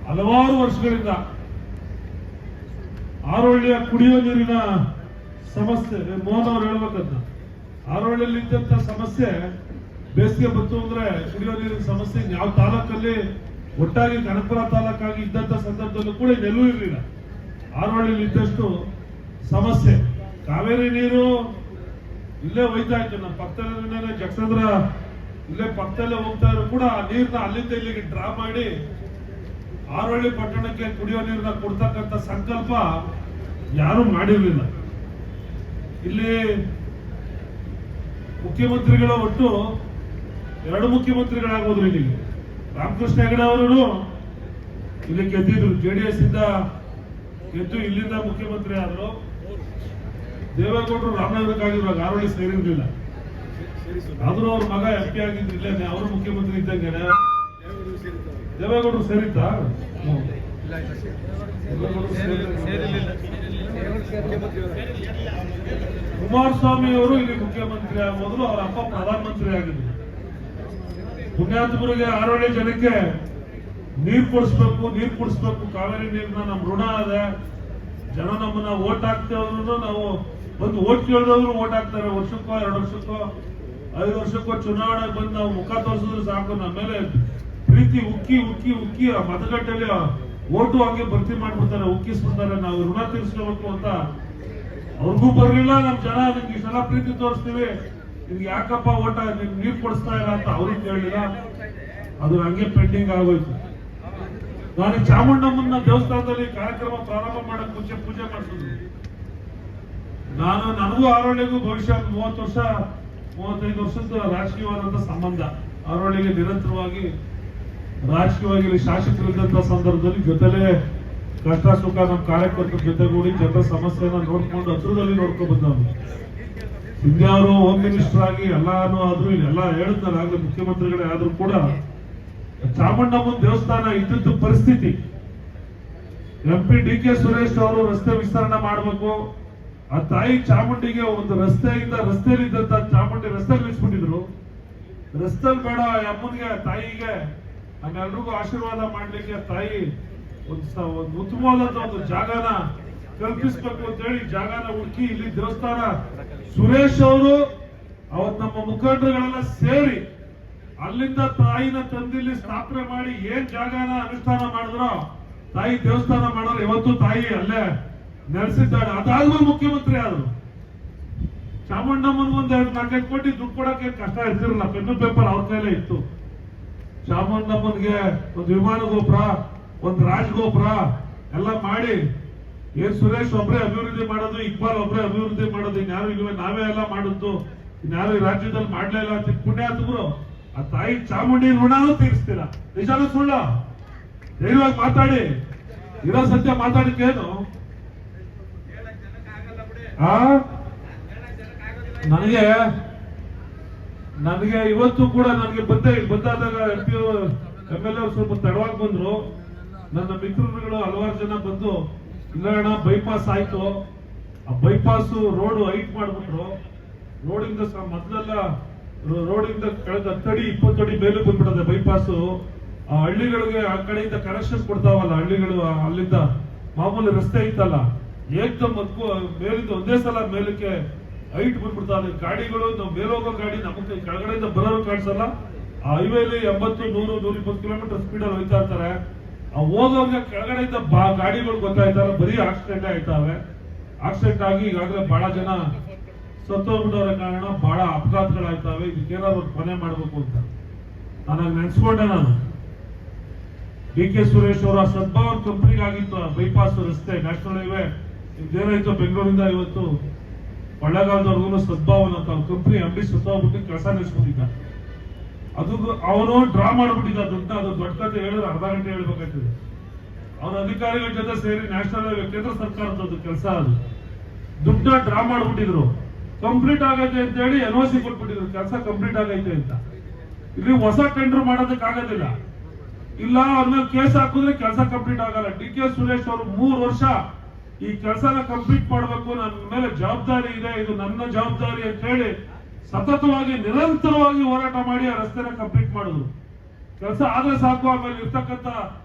ಹಲವಾರು ವರ್ಷಗಳಿಂದ ಆರೋಳ್ಳಿಯ ಕುಡಿಯುವ ನೀರಿನ ಸಮಸ್ಯೆ, ಮೋಹನ್ ಅವರು ಹೇಳ್ಬೇಕಂತ, ಆರೋಳ್ಳಿಯಲ್ಲಿ ಇದ್ದಂತ ಸಮಸ್ಯೆ ಬೇಸಿಗೆ ಬಂತು ಅಂದ್ರೆ ಕುಡಿಯುವ ನೀರಿನ ಸಮಸ್ಯೆ ಯಾವ ತಾಲೂಕಲ್ಲಿ ಒಟ್ಟಾಗಿ ಕನಕಪುರ ತಾಲೂಕಾಗಿ ಇದ್ದಂತ ಸಂದರ್ಭದಲ್ಲೂ ಕೂಡ ನೆಲ್ಲೂ ಇರಲಿಲ್ಲ. ಆರೋಳ್ಳಿಯಲ್ಲಿ ಇದ್ದಷ್ಟು ಸಮಸ್ಯೆ. ಕಾವೇರಿ ನೀರು ಇಲ್ಲೇ ಹೋಯ್ತಾ ಇತ್ತು, ನಮ್ಮ ಪಕ್ಕದಲ್ಲೇ ಜಗಸಂದ್ರ ಇಲ್ಲೇ ಪಕ್ಕದಲ್ಲೇ ಹೋಗ್ತಾ ಇದ್ರು ಕೂಡ ಆ ನೀರ್ನ ಅಲ್ಲಿಂದ ಇಲ್ಲಿಗೆ ಡ್ರಾ ಮಾಡಿ ಆರೋಳ್ಳಿ ಪಟ್ಟಣಕ್ಕೆ ಕುಡಿಯೋ ನೀರನ್ನ ಕೊಡ್ತಕ್ಕಂಥ ಸಂಕಲ್ಪ ಯಾರು ಮಾಡಿರ್ಲಿಲ್ಲ. ಇಲ್ಲಿ ಮುಖ್ಯಮಂತ್ರಿಗಳ ಒಟ್ಟು 2 ಮುಖ್ಯಮಂತ್ರಿಗಳಾಗೋದ್ರು. ಇಲ್ಲಿ ರಾಮಕೃಷ್ಣ ಹೆಗಡೆ ಅವರು ಇಲ್ಲಿ ಗೆದ್ದಿದ್ರು, JDS ಇಂದ ಗೆದ್ದು ಇಲ್ಲಿಂದ ಮುಖ್ಯಮಂತ್ರಿ ಆದ್ರು. ದೇವೇಗೌಡರು ರಾಮನಗರಕ್ಕಾಗಿರುವಾಗ ಆರೋಳಿ ಸೇರಿರ್ಲಿಲ್ಲ, ಆದ್ರೂ ಅವ್ರ ಮಗ MP ಆಗಿದ್ರು ಇಲ್ಲೇ, ಅವರು ಮುಖ್ಯಮಂತ್ರಿ ಇದ್ದಂಗೆ. ದೇವೇಗೌಡರು ಸೇರಿದ್ದ ಕುಮಾರಸ್ವಾಮಿ ಅವರು ಇಲ್ಲಿ ಮುಖ್ಯಮಂತ್ರಿ ಆಗೋದ್ರು, ಅವರ ಅಪ್ಪ ಪ್ರಧಾನಮಂತ್ರಿ ಆಗಿದ್ರು. ಪುಣ್ಯಾತ್ಮರಿಗೆ ಆರೋಳ್ಳಿ ಜನಕ್ಕೆ ನೀರು ಕುಡಿಸ್ಬೇಕು, ಕಾವೇರಿ ನೀರನ್ನ ನಮ್ಮ ಋಣ ಅದೇ. ಜನ ನಮ್ಮನ್ನ ಓಟ್ ಹಾಕ್ತೇವ್ರು, ನಾವು ಒಂದು ಓಟ್ ಕೇಳಿದವ್ರು ಓಟ್ ಹಾಕ್ತಾರೆ. ವರ್ಷಕ್ಕೋ 2 ವರ್ಷಕ್ಕೋ 5 ವರ್ಷಕ್ಕೋ ಚುನಾವಣೆ ಬಂದು ನಾವು ಮುಖ ತೋರಿಸಿದ್ರೆ ಸಾಕು, ನಮ್ಮ ಮೇಲೆ ಪ್ರೀತಿ ಉಕ್ಕಿ ಆ ಮತಗಟ್ಟೆಯಲ್ಲಿ ಓಟು ಹಂಗೆ ಭರ್ತಿ ಮಾಡ್ಬಿಡ್ತಾರೆ, ಉಕ್ಕಿಸ್ಬಿಡ್ತಾರೆ. ನಾವು ಋಣ ತೀರಿಸ್ಕೋಬೇಕು ಅಂತ ಅವ್ರಿಗೂ ಬರ್ಲಿಲ್ಲ. ನಮ್ಮ ಜನ ನಿಮ್ಗೆ ಇಷ್ಟೆಲ್ಲ ಪ್ರೀತಿ ತೋರಿಸ್ತೀವಿ, ನಿಮ್ಗೆ ಯಾಕಪ್ಪ ಓಟ ನೀರು ಕೊಡಿಸ್ತಾ ಇಲ್ಲ ಅಂತ ಅವ್ರಿಗೆ ಕೇಳಲಿಲ್ಲ. ಅದು ಹಂಗೆ ಪೆಂಡಿಂಗ್ ಆಗೋಯ್ತು. ನಾನು ಚಾಮುಂಡಮ್ಮನ ದೇವಸ್ಥಾನದಲ್ಲಿ ಕಾರ್ಯಕ್ರಮ ಪ್ರಾರಂಭ ಮಾಡಕ್ ಮುಂಚೆ ಪೂಜೆ ಮಾಡಿಸಿದ್ರು. ನನಗೂ ಆರೋಳ್ಳಿಗೂ ಭವಿಷ್ಯ 35 ವರ್ಷದ ರಾಜಕೀಯವಾದಂತ ಸಂಬಂಧ. ಅವರೊಳಗೆ ನಿರಂತರವಾಗಿ ರಾಜಕೀಯವಾಗಿ ಇಲ್ಲಿ ಶಾಸಕರಿದ್ದಂತ ಸಂದರ್ಭದಲ್ಲಿ ಜೊತೆಲೇ ಕಷ್ಟ ಸುಖ ನಮ್ಮ ಕಾರ್ಯಕರ್ತರ ಜೊತೆಗೂಡಿ ಜನರ ಸಮಸ್ಯೆನ ನೋಡ್ಕೊಂಡು ಹತ್ರದಲ್ಲಿ ನೋಡ್ಕೊಂಡು ಬಂದವರು. ಹಿಂದೆ ಅವರು ಹೋಮ್ ಮಿನಿಸ್ಟರ್ ಆಗಿ ಎಲ್ಲಾನು ಆದ್ರೂ ಎಲ್ಲ ಹೇಳಿದ್ನಲ್ಲ ಆಗ್ಲೇ ಮುಖ್ಯಮಂತ್ರಿಗಳೇ ಆದ್ರೂ ಕೂಡ ಚಾಮುಂಡಮ್ಮನ ದೇವಸ್ಥಾನ ಇದ್ದದ್ದು ಪರಿಸ್ಥಿತಿ. MP DK ಸುರೇಶ್ ಅವರು ರಸ್ತೆ ವಿಸ್ತರಣೆ ಮಾಡಬೇಕು, ಆ ತಾಯಿ ಚಾಮುಂಡಿಗೆ ಒಂದು ರಸ್ತೆಯಲ್ಲಿ ಇದ್ದಂತ ಚಾಮುಂಡಿ ರಸ್ತೆ ನಿಲ್ಲಿಸ್ಬಿಟ್ಟಿದ್ರು. ರಸ್ತೆಯಲ್ಲಿ ಬೇಡ ಅಮ್ಮನಿಗೆ ತಾಯಿಗೆ ನಮ್ಮೆಲ್ರಿಗೂ ಆಶೀರ್ವಾದ ಮಾಡ್ಲಿಕ್ಕೆ ತಾಯಿ ಒಂದು ಉತ್ತಮವಾದಂತ ಒಂದು ಜಾಗನ ಕಲ್ಪಿಸ್ಬೇಕು ಅಂತ ಹೇಳಿ ಜಾಗನ ಹುಡುಕಿ ಇಲ್ಲಿ ದೇವಸ್ಥಾನ ಸುರೇಶ್ ಅವರು ಅವತ್ ನಮ್ಮ ಮುಖಂಡರುಗಳೆಲ್ಲ ಸೇರಿ ಅಲ್ಲಿಂದ ತಾಯಿನ ತಂದಿಲ್ಲಿ ಸ್ಥಾಪನೆ ಮಾಡಿ ಏನ್ ಜಾಗನ ಅನುಷ್ಠಾನ ಮಾಡಿದ್ರು, ತಾಯಿ ದೇವಸ್ಥಾನ ಮಾಡಿದ್ರು. ಇವತ್ತು ತಾಯಿ ಅಲ್ಲೇ ನೆಲೆಸಿದ್ದಾಳೆ. ಅದಾದ್ಮೇಲೆ ಮುಖ್ಯಮಂತ್ರಿ ಆದ್ರು. ಚಾಮುಂಡಮ್ಮನ ಒಂದ್ 4-5 ಕೋಟಿ ದುಡ್ಡು ಕೊಡಕ್ಕೆ ಕಷ್ಟ ಇರ್ತಿರಲ್ಲ, ಪೆನ್ನು ಪೇಪರ್ ಅವ್ರ ಕೈಲೇ ಇತ್ತು. ಚಾಮುಂಡಮ್ಮನ್ಗೆ ಒಂದು ವಿಮಾನ ಗೋಪುರ, ಒಂದು ರಾಜಗೋಪುರ ಎಲ್ಲ ಮಾಡಿ ಏನ್ ಸುರೇಶ್ ಒಬ್ರೇ ಅಭಿವೃದ್ಧಿ ಮಾಡೋದು, ಇಕ್ಬಾಲ್ ಒಬ್ರೇ ಅಭಿವೃದ್ಧಿ ಮಾಡೋದು, ಇನ್ಯಾರು ಇಲ್ವೇ ನಾವೇ ಎಲ್ಲ ಮಾಡಿದ್ದು, ಇನ್ಯಾರು ಈ ರಾಜ್ಯದಲ್ಲಿ ಮಾಡ್ಲೇ ಇಲ್ಲ ಅಂತ ಪುಣ್ಯಾತ್ಮರು. ಆ ತಾಯಿ ಚಾಮುಂಡಿ ಋಣನೂ ತೀರಿಸ್ತೀರಾ. ನಿಜಾನು ಸುಳ್ಳ? ಧೈರ್ಯವಾಗಿ ಮಾತಾಡಿ, ಇರೋ ಸತ್ಯ ಮಾತಾಡಿಕೇನು. ನನಗೆ ಇವತ್ತು ಕೂಡ ನನಗೆ ಬಂದಾದಾಗ MLA ಸ್ವಲ್ಪ ತಡವಾಗಿ ಬಂದ್ರು. ನನ್ನ ಮಿತ್ರರುಗಳು ಹಲವಾರು ಜನ ಬಂದು ಇಲ್ಲ ಅಣ್ಣ ಬೈಪಾಸ್ ಆಯ್ತು, ಆ ಬೈಪಾಸ್ ರೋಡ್ ಹೈಟ್ ಮಾಡ್ಬಿಟ್ರು. ರೋಡಿಂದ ಮೊದಲೆಲ್ಲ ರೋಡಿಂದ ಕಳೆದ 10 ಅಡಿ 20 ಅಡಿ ಮೇಲೆ ಬಂದ್ಬಿಡದೆ ಬೈಪಾಸ್. ಆ ಹಳ್ಳಿಗಳಿಗೆ ಆ ಕಡೆಯಿಂದ ಕನೆಕ್ಷನ್ ಕೊಡ್ತಾವಲ್ಲ ಹಳ್ಳಿಗಳು, ಅಲ್ಲಿಂದ ಮಾಮೂಲಿ ರಸ್ತೆ ಇತ್ತಲ್ಲ, ಏಕ್ದಮ್ ಮೇಲಿಂದ ಒಂದೇ ಸಲ ಮೇಲಕ್ಕೆ ಹೈಟ್ ಬಂದ್ಬಿಡ್ತಾವೆ ಗಾಡಿಗಳು. ನಾವು ಮೇಲೆ ಹೋಗೋ ಗಾಡಿ ನಮಗೆ ಕೆಳಗಡೆಯಿಂದ ಬರೋರು ಕಾಣಿಸಲ್ಲ. ಆ ಹೈವೇಲಿ 80, 100, 120 ಕಿಲೋಮೀಟರ್ ಸ್ಪೀಡ್ ಅಲ್ಲಿ ಹೋಗ್ತಾ ಇರ್ತಾರೆ. ಆ ಹೋಗೋರ್ಗೆ ಕೆಳಗಡೆಯಿಂದ ಗಾಡಿಗಳು ಗೊತ್ತಾಯ್ತಾರೆ, ಬರೀ ಆಕ್ಸಿಡೆಂಟ್ ಆಯ್ತಾವೆ. ಆಕ್ಸಿಡೆಂಟ್ ಆಗಿ ಈಗಾಗಲೇ ಬಹಳ ಜನ ಸತ್ತೋಗ್ಬಿಟ್ಟವ್ರ ಕಾರಣ ಬಹಳ ಅಪಘಾತಗಳಾಯ್ತಾವೆ. ಇದಕ್ಕೇನಾದ್ರು ಕೊನೆ ಮಾಡ್ಬೇಕು ಅಂತ ನಾನು ನೆನ್ಸ್ಕೊಂಡೆ. ನಾನು DK ಸುರೇಶ್ ಅವರ ಸದ್ಭಾವನ್ ಕಂಪನಿಗೆ ಆಗಿತ್ತು ಬೈಪಾಸ್ ರಸ್ತೆ, ನ್ಯಾಷನಲ್ ಹೈವೇ ಇದೇನಾಯ್ತು ಬೆಂಗಳೂರಿಂದ ಇವತ್ತು ಕೊಳ್ಳೇಗಾಲದವರೆಗೂ ಸದ್ಭಾವನ್ ಅಂತ ಕಂಪನಿ ಅಂಬಿ ಸತ್ತೋಗ್ಬಿಟ್ಟು ಕೆಲಸ ನಿಲ್ಸ್ಬಿಟ್ಟಿದ್ದ. ಅದು ಅವನು ಡ್ರಾ ಮಾಡ್ಬಿಟ್ಟಿದ್ದ ದುಡ್ಡ. ಅದು ದೊಡ್ಡ ಕಥೆ ಹೇಳಿದ್ರೆ ಅರ್ಧ ಗಂಟೆ ಹೇಳ್ಬೇಕಾಗ್ತದೆ. ಅವನ ಅಧಿಕಾರಿಗಳ ಜೊತೆ ಸೇರಿ ನ್ಯಾಷನಲ್ ಹೈವೇ ಕೇಂದ್ರ ಸರ್ಕಾರದ ಕೆಲಸ, ಅದು ದುಡ್ಡ ಡ್ರಾ ಮಾಡ್ಬಿಟ್ಟಿದ್ರು. ಕಂಪ್ಲೀಟ್ ಆಗೈತೆ ಅಂತ ಹೇಳಿ NOC ಕೊಟ್ಬಿಟ್ಟಿದ್ರು, ಕೆಲಸ ಕಂಪ್ಲೀಟ್ ಆಗೈತೆ ಅಂತ. ಇಲ್ಲಿ ಹೊಸ ಟೆಂಡರ್ ಮಾಡೋದಕ್ಕೆ ಆಗೋದಿಲ್ಲ. ಇಲ್ಲ ಅವ್ರ ಕೇಸ್ ಹಾಕಿದ್ರೆ ಕೆಲಸ ಕಂಪ್ಲೀಟ್ ಆಗಲ್ಲ. DK ಸುರೇಶ್ ಅವರು 3 ವರ್ಷ ಈ ಕೆಲಸನ ಕಂಪ್ಲೀಟ್ ಮಾಡಬೇಕು, ನನ್ನ ಮೇಲೆ ಜವಾಬ್ದಾರಿ ಇದೆ, ಇದು ನನ್ನ ಜವಾಬ್ದಾರಿ ಅಂತ ಹೇಳಿ ಸತತವಾಗಿ ನಿರಂತರವಾಗಿ ಹೋರಾಟ ಮಾಡಿ ಆ ರಸ್ತೆನ ಕಂಪ್ಲೀಟ್ ಮಾಡಿದ್ರು. ಕೆಲಸ ಆದ್ರೆ ಸಾಕು. ಆಮೇಲೆ ಇರ್ತಕ್ಕಂಥ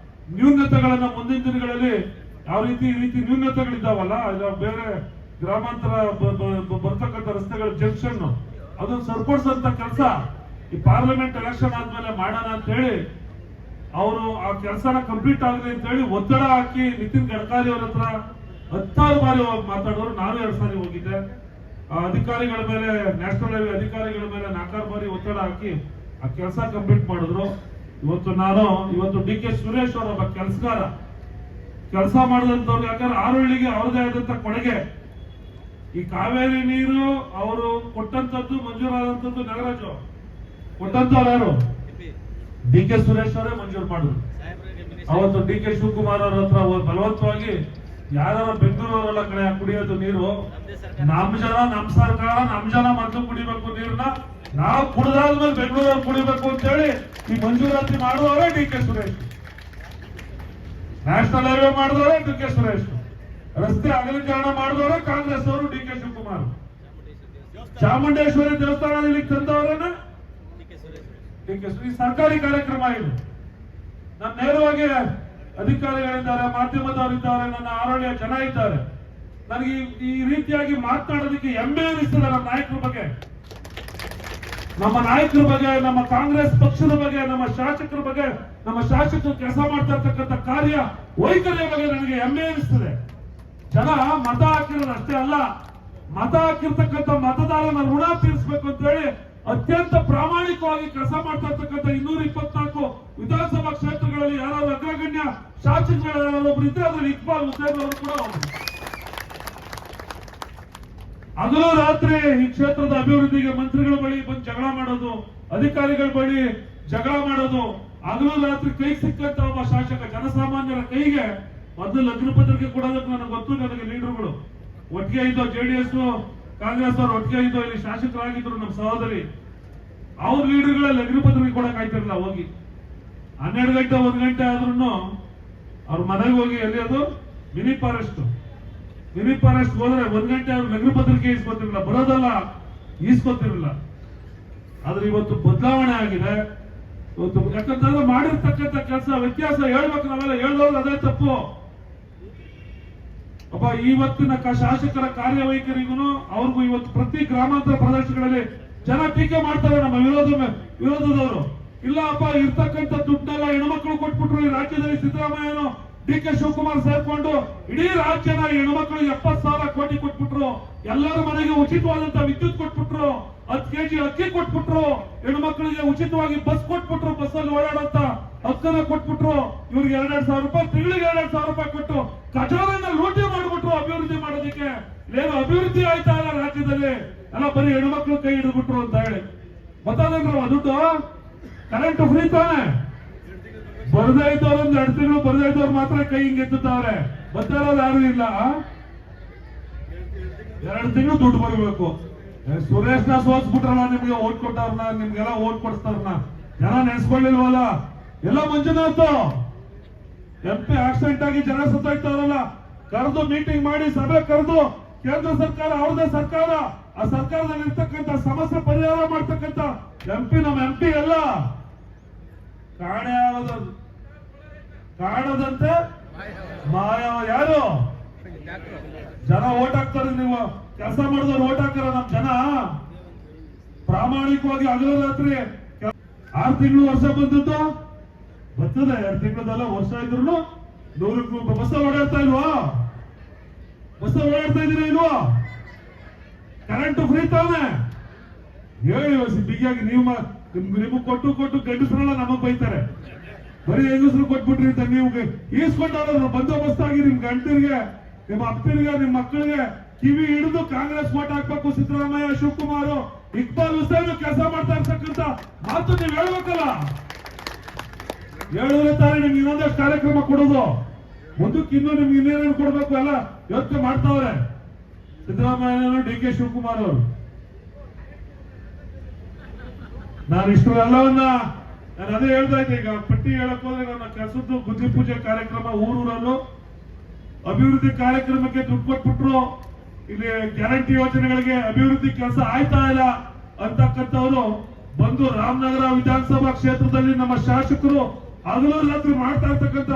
ನ್ಯೂನತೆಗಳನ್ನ ಮುಂದಿನ ದಿನಗಳಲ್ಲಿ ಯಾವ ರೀತಿ ನ್ಯೂನತೆಗಳಿದ್ದಾವಲ್ಲ, ಬೇರೆ ಗ್ರಾಮಾಂತರ ಬರ್ತಕ್ಕಂಥ ರಸ್ತೆಗಳ ಜಂಕ್ಷನ್ ಅದನ್ನ ಸರಿಪಡಿಸಂತ ಕೆಲಸ ಈ ಪಾರ್ಲಿಮೆಂಟ್ ಎಲೆಕ್ಷನ್ ಆದ್ಮೇಲೆ ಮಾಡೋಣ ಅಂತ ಹೇಳಿ ಅವರು ಆ ಕೆಲಸನ ಕಂಪ್ಲೀಟ್ ಆಗಲಿ ಅಂತ ಹೇಳಿ ಒತ್ತಡ ಹಾಕಿ ನಿತಿನ್ ಗಡ್ಕರಿ ಅವ್ರ ಹತ್ರ 10 ಬಾರಿ ಮಾತಾಡಿದ್ರು. ನಾನು 2 ಸಾರಿ ಹೋಗಿದ್ದೆ. ಆ ಅಧಿಕಾರಿಗಳ ಮೇಲೆ, ನ್ಯಾಷನಲ್ ಹೈವೇ ಅಧಿಕಾರಿಗಳ ಮೇಲೆ 4 ಬಾರಿ ಒತ್ತಡ ಹಾಕಿ ಆ ಕೆಲಸ ಕಂಪ್ಲೀಟ್ ಮಾಡಿದ್ರು. ಇವತ್ತು DK ಸುರೇಶ್ ಅವರ ಒಬ್ಬ ಕೆಲಸಗಾರ, ಕೆಲಸ ಮಾಡಿದಂತವ್ರು. ಯಾಕಂದ್ರೆ ಆರೋಳಿಗೆ ಅವ್ರದೇ ಆದಂತ ಕೊಡುಗೆ. ಈ ಕಾವೇರಿ ನೀರು ಅವರು ಕೊಟ್ಟಂತದ್ದು, ಮಂಜೂರಾದಂತದ್ದು ನಾಗರಾಜು ಕೊಟ್ಟಂತವ್ರು ಯಾರು? DK ಸುರೇಶ್ ಅವರೇ ಮಂಜೂರು ಮಾಡಿದ್ರು. ಅವತ್ತು DK ಶಿವಕುಮಾರ್ ಅವ್ರ ಹತ್ರ ಬಲವಂತವಾಗಿ ಯಾರು ಬೆಂಗಳೂರವರೆಲ್ಲ ಕಡೆ ಕುಡಿಯೋದು ನೀರು, ನಮ್ ಜನ, ನಮ್ ಸರ್ಕಾರ, ನಮ್ ಜನ ಮೊದಲು ಕುಡಿಬೇಕು ನೀರನ್ನ, ನಾವು ಕುಡಿದಾದ್ಮೇಲೆ ಬೆಂಗಳೂರಲ್ಲಿ ಕುಡಿಬೇಕು ಅಂತ ಹೇಳಿ ಈ ಮಂಜೂರಾತಿ ಮಾಡುವವರೇ DK ಸುರೇಶ್. ನ್ಯಾಷನಲ್ ಹೈವೇ ಮಾಡಿದವರೇ DK ಸುರೇಶ್. ರಸ್ತೆ ಅಗಲೀಕರಣ ಮಾಡಿದವರೇ ಕಾಂಗ್ರೆಸ್ ಅವರು DK ಶಿವಕುಮಾರ್. ಚಾಮುಂಡೇಶ್ವರಿ ದೇವಸ್ಥಾನದಲ್ಲಿ ತಂದವರೇನ DK ಸುರೇಶ್. ಸರ್ಕಾರಿ ಕಾರ್ಯಕ್ರಮ ಇದು. ನಾನು ನೇರವಾಗಿ ಅಧಿಕಾರಿಗಳಿದ್ದಾರೆ, ಮಾಧ್ಯಮದವರಿದ್ದಾರೆ, ನನ್ನ ಆರೋಗ್ಯ ಜನ ಇದ್ದಾರೆ. ನನಗೆ ಈ ರೀತಿಯಾಗಿ ಮಾತನಾಡೋದಕ್ಕೆ ಹೆಮ್ಮೆ ಅನಿಸ್ತದೆ. ನಮ್ಮ ನಾಯಕರ ಬಗ್ಗೆ, ನಮ್ಮ ಕಾಂಗ್ರೆಸ್ ಪಕ್ಷದ ಬಗ್ಗೆ, ನಮ್ಮ ಶಾಸಕರ ಬಗ್ಗೆ, ನಮ್ಮ ಶಾಸಕರು ಕೆಲಸ ಮಾಡ್ತಾ ಇರ್ತಕ್ಕಂಥ ಕಾರ್ಯ ವೈಖರಿಯ ಬಗ್ಗೆ ನನಗೆ ಹೆಮ್ಮೆ ಅನಿಸ್ತದೆ. ಜನ ಮತ ಹಾಕಿರೋದು ಅಷ್ಟೇ ಅಲ್ಲ, ಮತ ಹಾಕಿರ್ತಕ್ಕಂಥ ಮತದಾರನ ಋಣ ತೀರಿಸಬೇಕು ಅಂತ ಹೇಳಿ ಅತ್ಯಂತ ಪ್ರಾಮಾಣಿಕವಾಗಿ ಕೆಲಸ ಮಾಡ್ತಾ ಇರ್ತಕ್ಕಂಥ 224 ವಿಧಾನಸಭಾ ಕ್ಷೇತ್ರಗಳಲ್ಲಿ ಯಾರಾದ್ರೂ ಅಗ್ರಗಣ್ಯ ಶಾಸಕರು ಒಬ್ರು ಇದ್ರೆ ಅದ್ರಲ್ಲಿ ಇಕ್ಬಾಲ್ ಹುಸೇನ್ ಅವರು ಕೂಡ ಹಗಲು ರಾತ್ರಿ ಈ ಕ್ಷೇತ್ರದ ಅಭಿವೃದ್ಧಿಗೆ ಮಂತ್ರಿಗಳ ಬಳಿ ಬಂದು ಜಗಳ ಮಾಡೋದು, ಅಧಿಕಾರಿಗಳ ಬಳಿ ಜಗಳ ಮಾಡೋದು, ಹಗಲು ರಾತ್ರಿ ಕೈಗೆ ಸಿಕ್ಕಂತ ಒಬ್ಬ ಶಾಸಕ ಜನಸಾಮಾನ್ಯರ ಕೈಗೆ ಮೊದಲು ಲಗ್ನ ಪತ್ರಿಕೆ ಕೊಡೋದಕ್ಕೆ ನನಗೆ ಗೊತ್ತು. ನನಗೆ ಲೀಡರ್ಗಳು ಒಟ್ಟಿಗೆ ಇದ್ದೋ, JDS ಕಾಂಗ್ರೆಸ್ ಅವರು ಒಟ್ಟಿಗೆ ಇದ್ದೋ, ಇಲ್ಲಿ ಶಾಸಕರಾಗಿದ್ರು ನಮ್ಮ ಸಹೋದರಿ, ಅವ್ರ ಲೀಡರ್ಗಳ ಲಗ್ನ ಪತ್ರಿಕೆ ಕೊಡಕ್ ಆಯ್ತಿರಲಿಲ್ಲ. ಹೋಗಿ 12 ಗಂಟೆ 1 ಗಂಟೆ ಆದ್ರೂ ಅವ್ರ ಮನೆಗೆ ಹೋಗಿ ಎಲ್ಲಿ ಅದು ಮಿನಿ ಫಾರೆಸ್ಟ್ ಹೋದ್ರೆ 1 ಗಂಟೆ ಅವ್ರ ಲಗ್ನ ಪತ್ರಿಕೆ ಈಸ್ಕೊತಿರ್ಲಿಲ್ಲ, ಬರೋದಲ್ಲ ಈಸ್ಕೊತಿರ್ಲಿಲ್ಲ. ಆದ್ರೆ ಇವತ್ತು ಬದಲಾವಣೆ ಆಗಿದೆ. ಇವತ್ತು ಯಾಕಂತಂದ್ರೆ ಮಾಡಿರ್ತಕ್ಕಂಥ ಕೆಲಸ ವ್ಯತ್ಯಾಸ ಹೇಳ್ಬೇಕು, ನಾವೆಲ್ಲ ಹೇಳೋದು ಅದೇ ತಪ್ಪು. ಅಪ್ಪ ಇವತ್ತಿನ ಶಾಸಕರ ಕಾರ್ಯವೈಖರಿಗೂ ಅವ್ರಿಗೂ ಇವತ್ತು ಪ್ರತಿ ಗ್ರಾಮಾಂತರ ಪ್ರದೇಶಗಳಲ್ಲಿ ಜನ ಟೀಕೆ ಮಾಡ್ತಾರೆ. ನಮ್ಮ ವಿರೋಧದವರು ಇಲ್ಲ ಅಪ್ಪ, ಇರ್ತಕ್ಕಂಥ ದುಡ್ಡೆಲ್ಲ ಹೆಣ್ಮಕ್ಳು ಕೊಟ್ಬಿಟ್ರು. ಈ ರಾಜ್ಯದಲ್ಲಿ ಸಿದ್ದರಾಮಯ್ಯನು DK ಶಿವಕುಮಾರ್ ಸೇರ್ಕೊಂಡು ಇಡೀ ರಾಜ್ಯನ ಹೆಣ್ಮಕ್ಳು 70,000 ಕೋಟಿ ಕೊಟ್ಬಿಟ್ರು. ಎಲ್ಲರ ಮನೆಗೆ ಉಚಿತವಾದಂತ ವಿದ್ಯುತ್ ಕೊಟ್ಬಿಟ್ರು, 10 kg ಅಕ್ಕಿ ಕೊಟ್ಬಿಟ್ರು, ಹೆಣ್ಮಕ್ಳಿಗೆ ಉಚಿತವಾಗಿ ಬಸ್ ಕೊಟ್ಬಿಟ್ರು, ಬಸ್ಸಲ್ಲಿ ಓಡಾಡಂತ ಹಕ್ಕನ್ನ ಕೊಟ್ಬಿಟ್ರು. ಇವ್ರಿಗೆ 2,000 ರೂಪಾಯಿ, ತಿಂಗಳಿಗೆ 2,000 ರೂಪಾಯಿ ಕೊಟ್ಟು ಖಜಾನೆನ ಲೂಟಿ ಮಾಡ್ಬಿಟ್ರು ಅಭಿವೃದ್ಧಿ ಮಾಡೋದಕ್ಕೆ. ಏನು ಅಭಿವೃದ್ಧಿ ಆಯ್ತಾ ಇಲ್ಲ ರಾಜ್ಯದಲ್ಲಿ? ಎಲ್ಲ ಬರೀ ಹೆಣ್ಮಕ್ಳು ಕೈ ಹಿಡಿದ್ಬಿಟ್ರು ಅಂತ ಹೇಳಿ ಗೊತ್ತಾದ್ರು. ದುಡ್ಡು ಕರೆಂಟ್ ಫ್ರೀ ತಾನೆ, ಬರದೇ ಇದ್ದವ್ರು 2 ತಿಂಗಳು ಬರದೇ ಇದ್ದವ್ರು ಮಾತ್ರ ಕೈ ಹಿಂಗೆ ಎತ್ತುತ್ತವ್ರೆ, ಬರ್ತಾರೋದು ಯಾರು ಇಲ್ಲ. 2 ತಿಂಗಳು ದುಡ್ಡು ಬರಬೇಕು. ಸುರೇಶ್ನ ಸೋಸ್ಬಿಟ್ರಲ್ಲ, ನಿಮ್ಗೆ ಓಟ್ ಕೊಟ್ಟವ್ರನ್ನ, ನಿಮ್ಗೆಲ್ಲ ಓಟ್ ಕೊಡ್ತಾರನ್ನ ಜನ ನೆನ್ಸ್ಕೊಳ್ಳಿಲ್ವಲ್ಲ. ಎಲ್ಲ ಮಂಜುನಾಥ್ MP ಆಕ್ಸಿಡೆಂಟ್ ಆಗಿ ಜನ ಸತ್ತೋಗ್ತಾರಲ್ಲ, ಕರೆದು ಮೀಟಿಂಗ್ ಮಾಡಿ ಸಭೆ ಕರೆದು ಕೇಂದ್ರ ಸರ್ಕಾರ ಅವ್ರದೇ ಸರ್ಕಾರ, ಆ ಸರ್ಕಾರದಲ್ಲಿ ಇರ್ತಕ್ಕಂಥ ಸಮಸ್ಯೆ ಪರಿಹಾರ ಮಾಡ್ತಕ್ಕಂಥ MP ನಮ್ಮ MP ಅಲ್ಲ. ಕಾಣದಂತೆ ಮಾಯವ ಯಾರು? ಜನ ಓಟ್ ಹಾಕ್ತಾರೆ. ನೀವು ಕೆಲಸ ಮಾಡಿದವ್ರು ಓಟ್ ಹಾಕ್ತಾರ. ನಮ್ ಜನ ಪ್ರಾಮಾಣಿಕವಾಗಿ ಹಗಲು ರಾತ್ರಿ 6 ತಿಂಗಳು ವರ್ಷ ಬಂದದ್ದು ಬರ್ತದೆ. 2 ತಿಂಗಳದಲ್ಲ, ವರ್ಷ ಇದ್ರು 100 ಬಸ್ ಓಡಾಡ್ತಾ ಇಲ್ವಾ? ಬಸ್ ಓಡಾಡ್ತಾ ಇದೀರ ಇಲ್ವಾ? ಕರೆಂಟ್ ಫ್ರೀ ತಾನೆ ಹೇಳಿ ಬಿಗಿಯಾಗಿ. ನಿಮ್ಗೆ ಕೊಟ್ಟು ಗಂಡಸರೆಲ್ಲ ನಮಗ್ ಬೈತಾರೆ, ಬರೀ ಹೆಂಗಸರು ಕೊಟ್ಬಿಟ್ರಿ ಅಂತ. ನೀವು ಈಸ್ಕೊಂಡವ್ರು ಬಂದೋಬಸ್ತ್ ಆಗಿ ನಿಮ್ ಗಂಡರಿಗೆ, ನಿಮ್ಮ ಅಪ್ಪರಿಗೆ, ನಿಮ್ಮ ಮಕ್ಕಳಿಗೆ ಕಿವಿ ಹಿಡಿದು ಕಾಂಗ್ರೆಸ್ ಓಟ್ ಹಾಕ್ಬೇಕು. ಸಿದ್ದರಾಮಯ್ಯ, ಶಿವಕುಮಾರ್, ಇಕ್ಬಾಲ್ ಹುಸೇನ್ ಕೆಲಸ ಮಾಡ್ತಾ ಇರ್ತಕ್ಕಂಥ ಮಾತು ನೀವು ಹೇಳ್ಬೇಕಲ್ಲ. ಹೇಳಿದ್ರೆ ತಾನೇ ನಿಮ್ಗೆ ಇನ್ನೊಂದಷ್ಟು ಕಾರ್ಯಕ್ರಮ ಕೊಡೋದು. ಮುಂದಕ್ಕೆ ಇನ್ನೂ ನಿಮ್ಗೆ ಇನ್ನೇನೇನು ಕೊಡ್ಬೇಕು ಎಲ್ಲ ಯೋಚನೆ ಮಾಡ್ತಾವ್ರೆ ಸಿದ್ದರಾಮಯ್ಯನವರು, DK ಶಿವಕುಮಾರ್ ಅವರು. ನಾನು ಇಷ್ಟೆಲ್ಲವನ್ನ ನಾನು ಅದೇ ಹೇಳ್ತಾ ಇದ್ದೆ. ಈಗ ಪಟ್ಟಿ ಹೇಳಕ್ ಹೋದ್ರೆ ನನ್ನ ಕೆಲಸದ್ದು ಬುದ್ಧಿ ಪೂಜೆ ಕಾರ್ಯಕ್ರಮ ಊರೂರಲ್ಲೂ ಅಭಿವೃದ್ಧಿ ಕಾರ್ಯಕ್ರಮಕ್ಕೆ ದುಡ್ಡು ಕೊಟ್ಬಿಟ್ರು. ಇಲ್ಲಿ ಗ್ಯಾರಂಟಿ ಯೋಜನೆಗಳಿಗೆ ಅಭಿವೃದ್ಧಿ ಕೆಲಸ ಆಯ್ತಾ ಇಲ್ಲ ಅಂತಕ್ಕಂಥವ್ರು ಬಂದು ರಾಮನಗರ ವಿಧಾನಸಭಾ ಕ್ಷೇತ್ರದಲ್ಲಿ ನಮ್ಮ ಶಾಸಕರು ಹಗಲು ರಾತ್ರಿ ಮಾಡ್ತಾ ಇರ್ತಕ್ಕಂಥ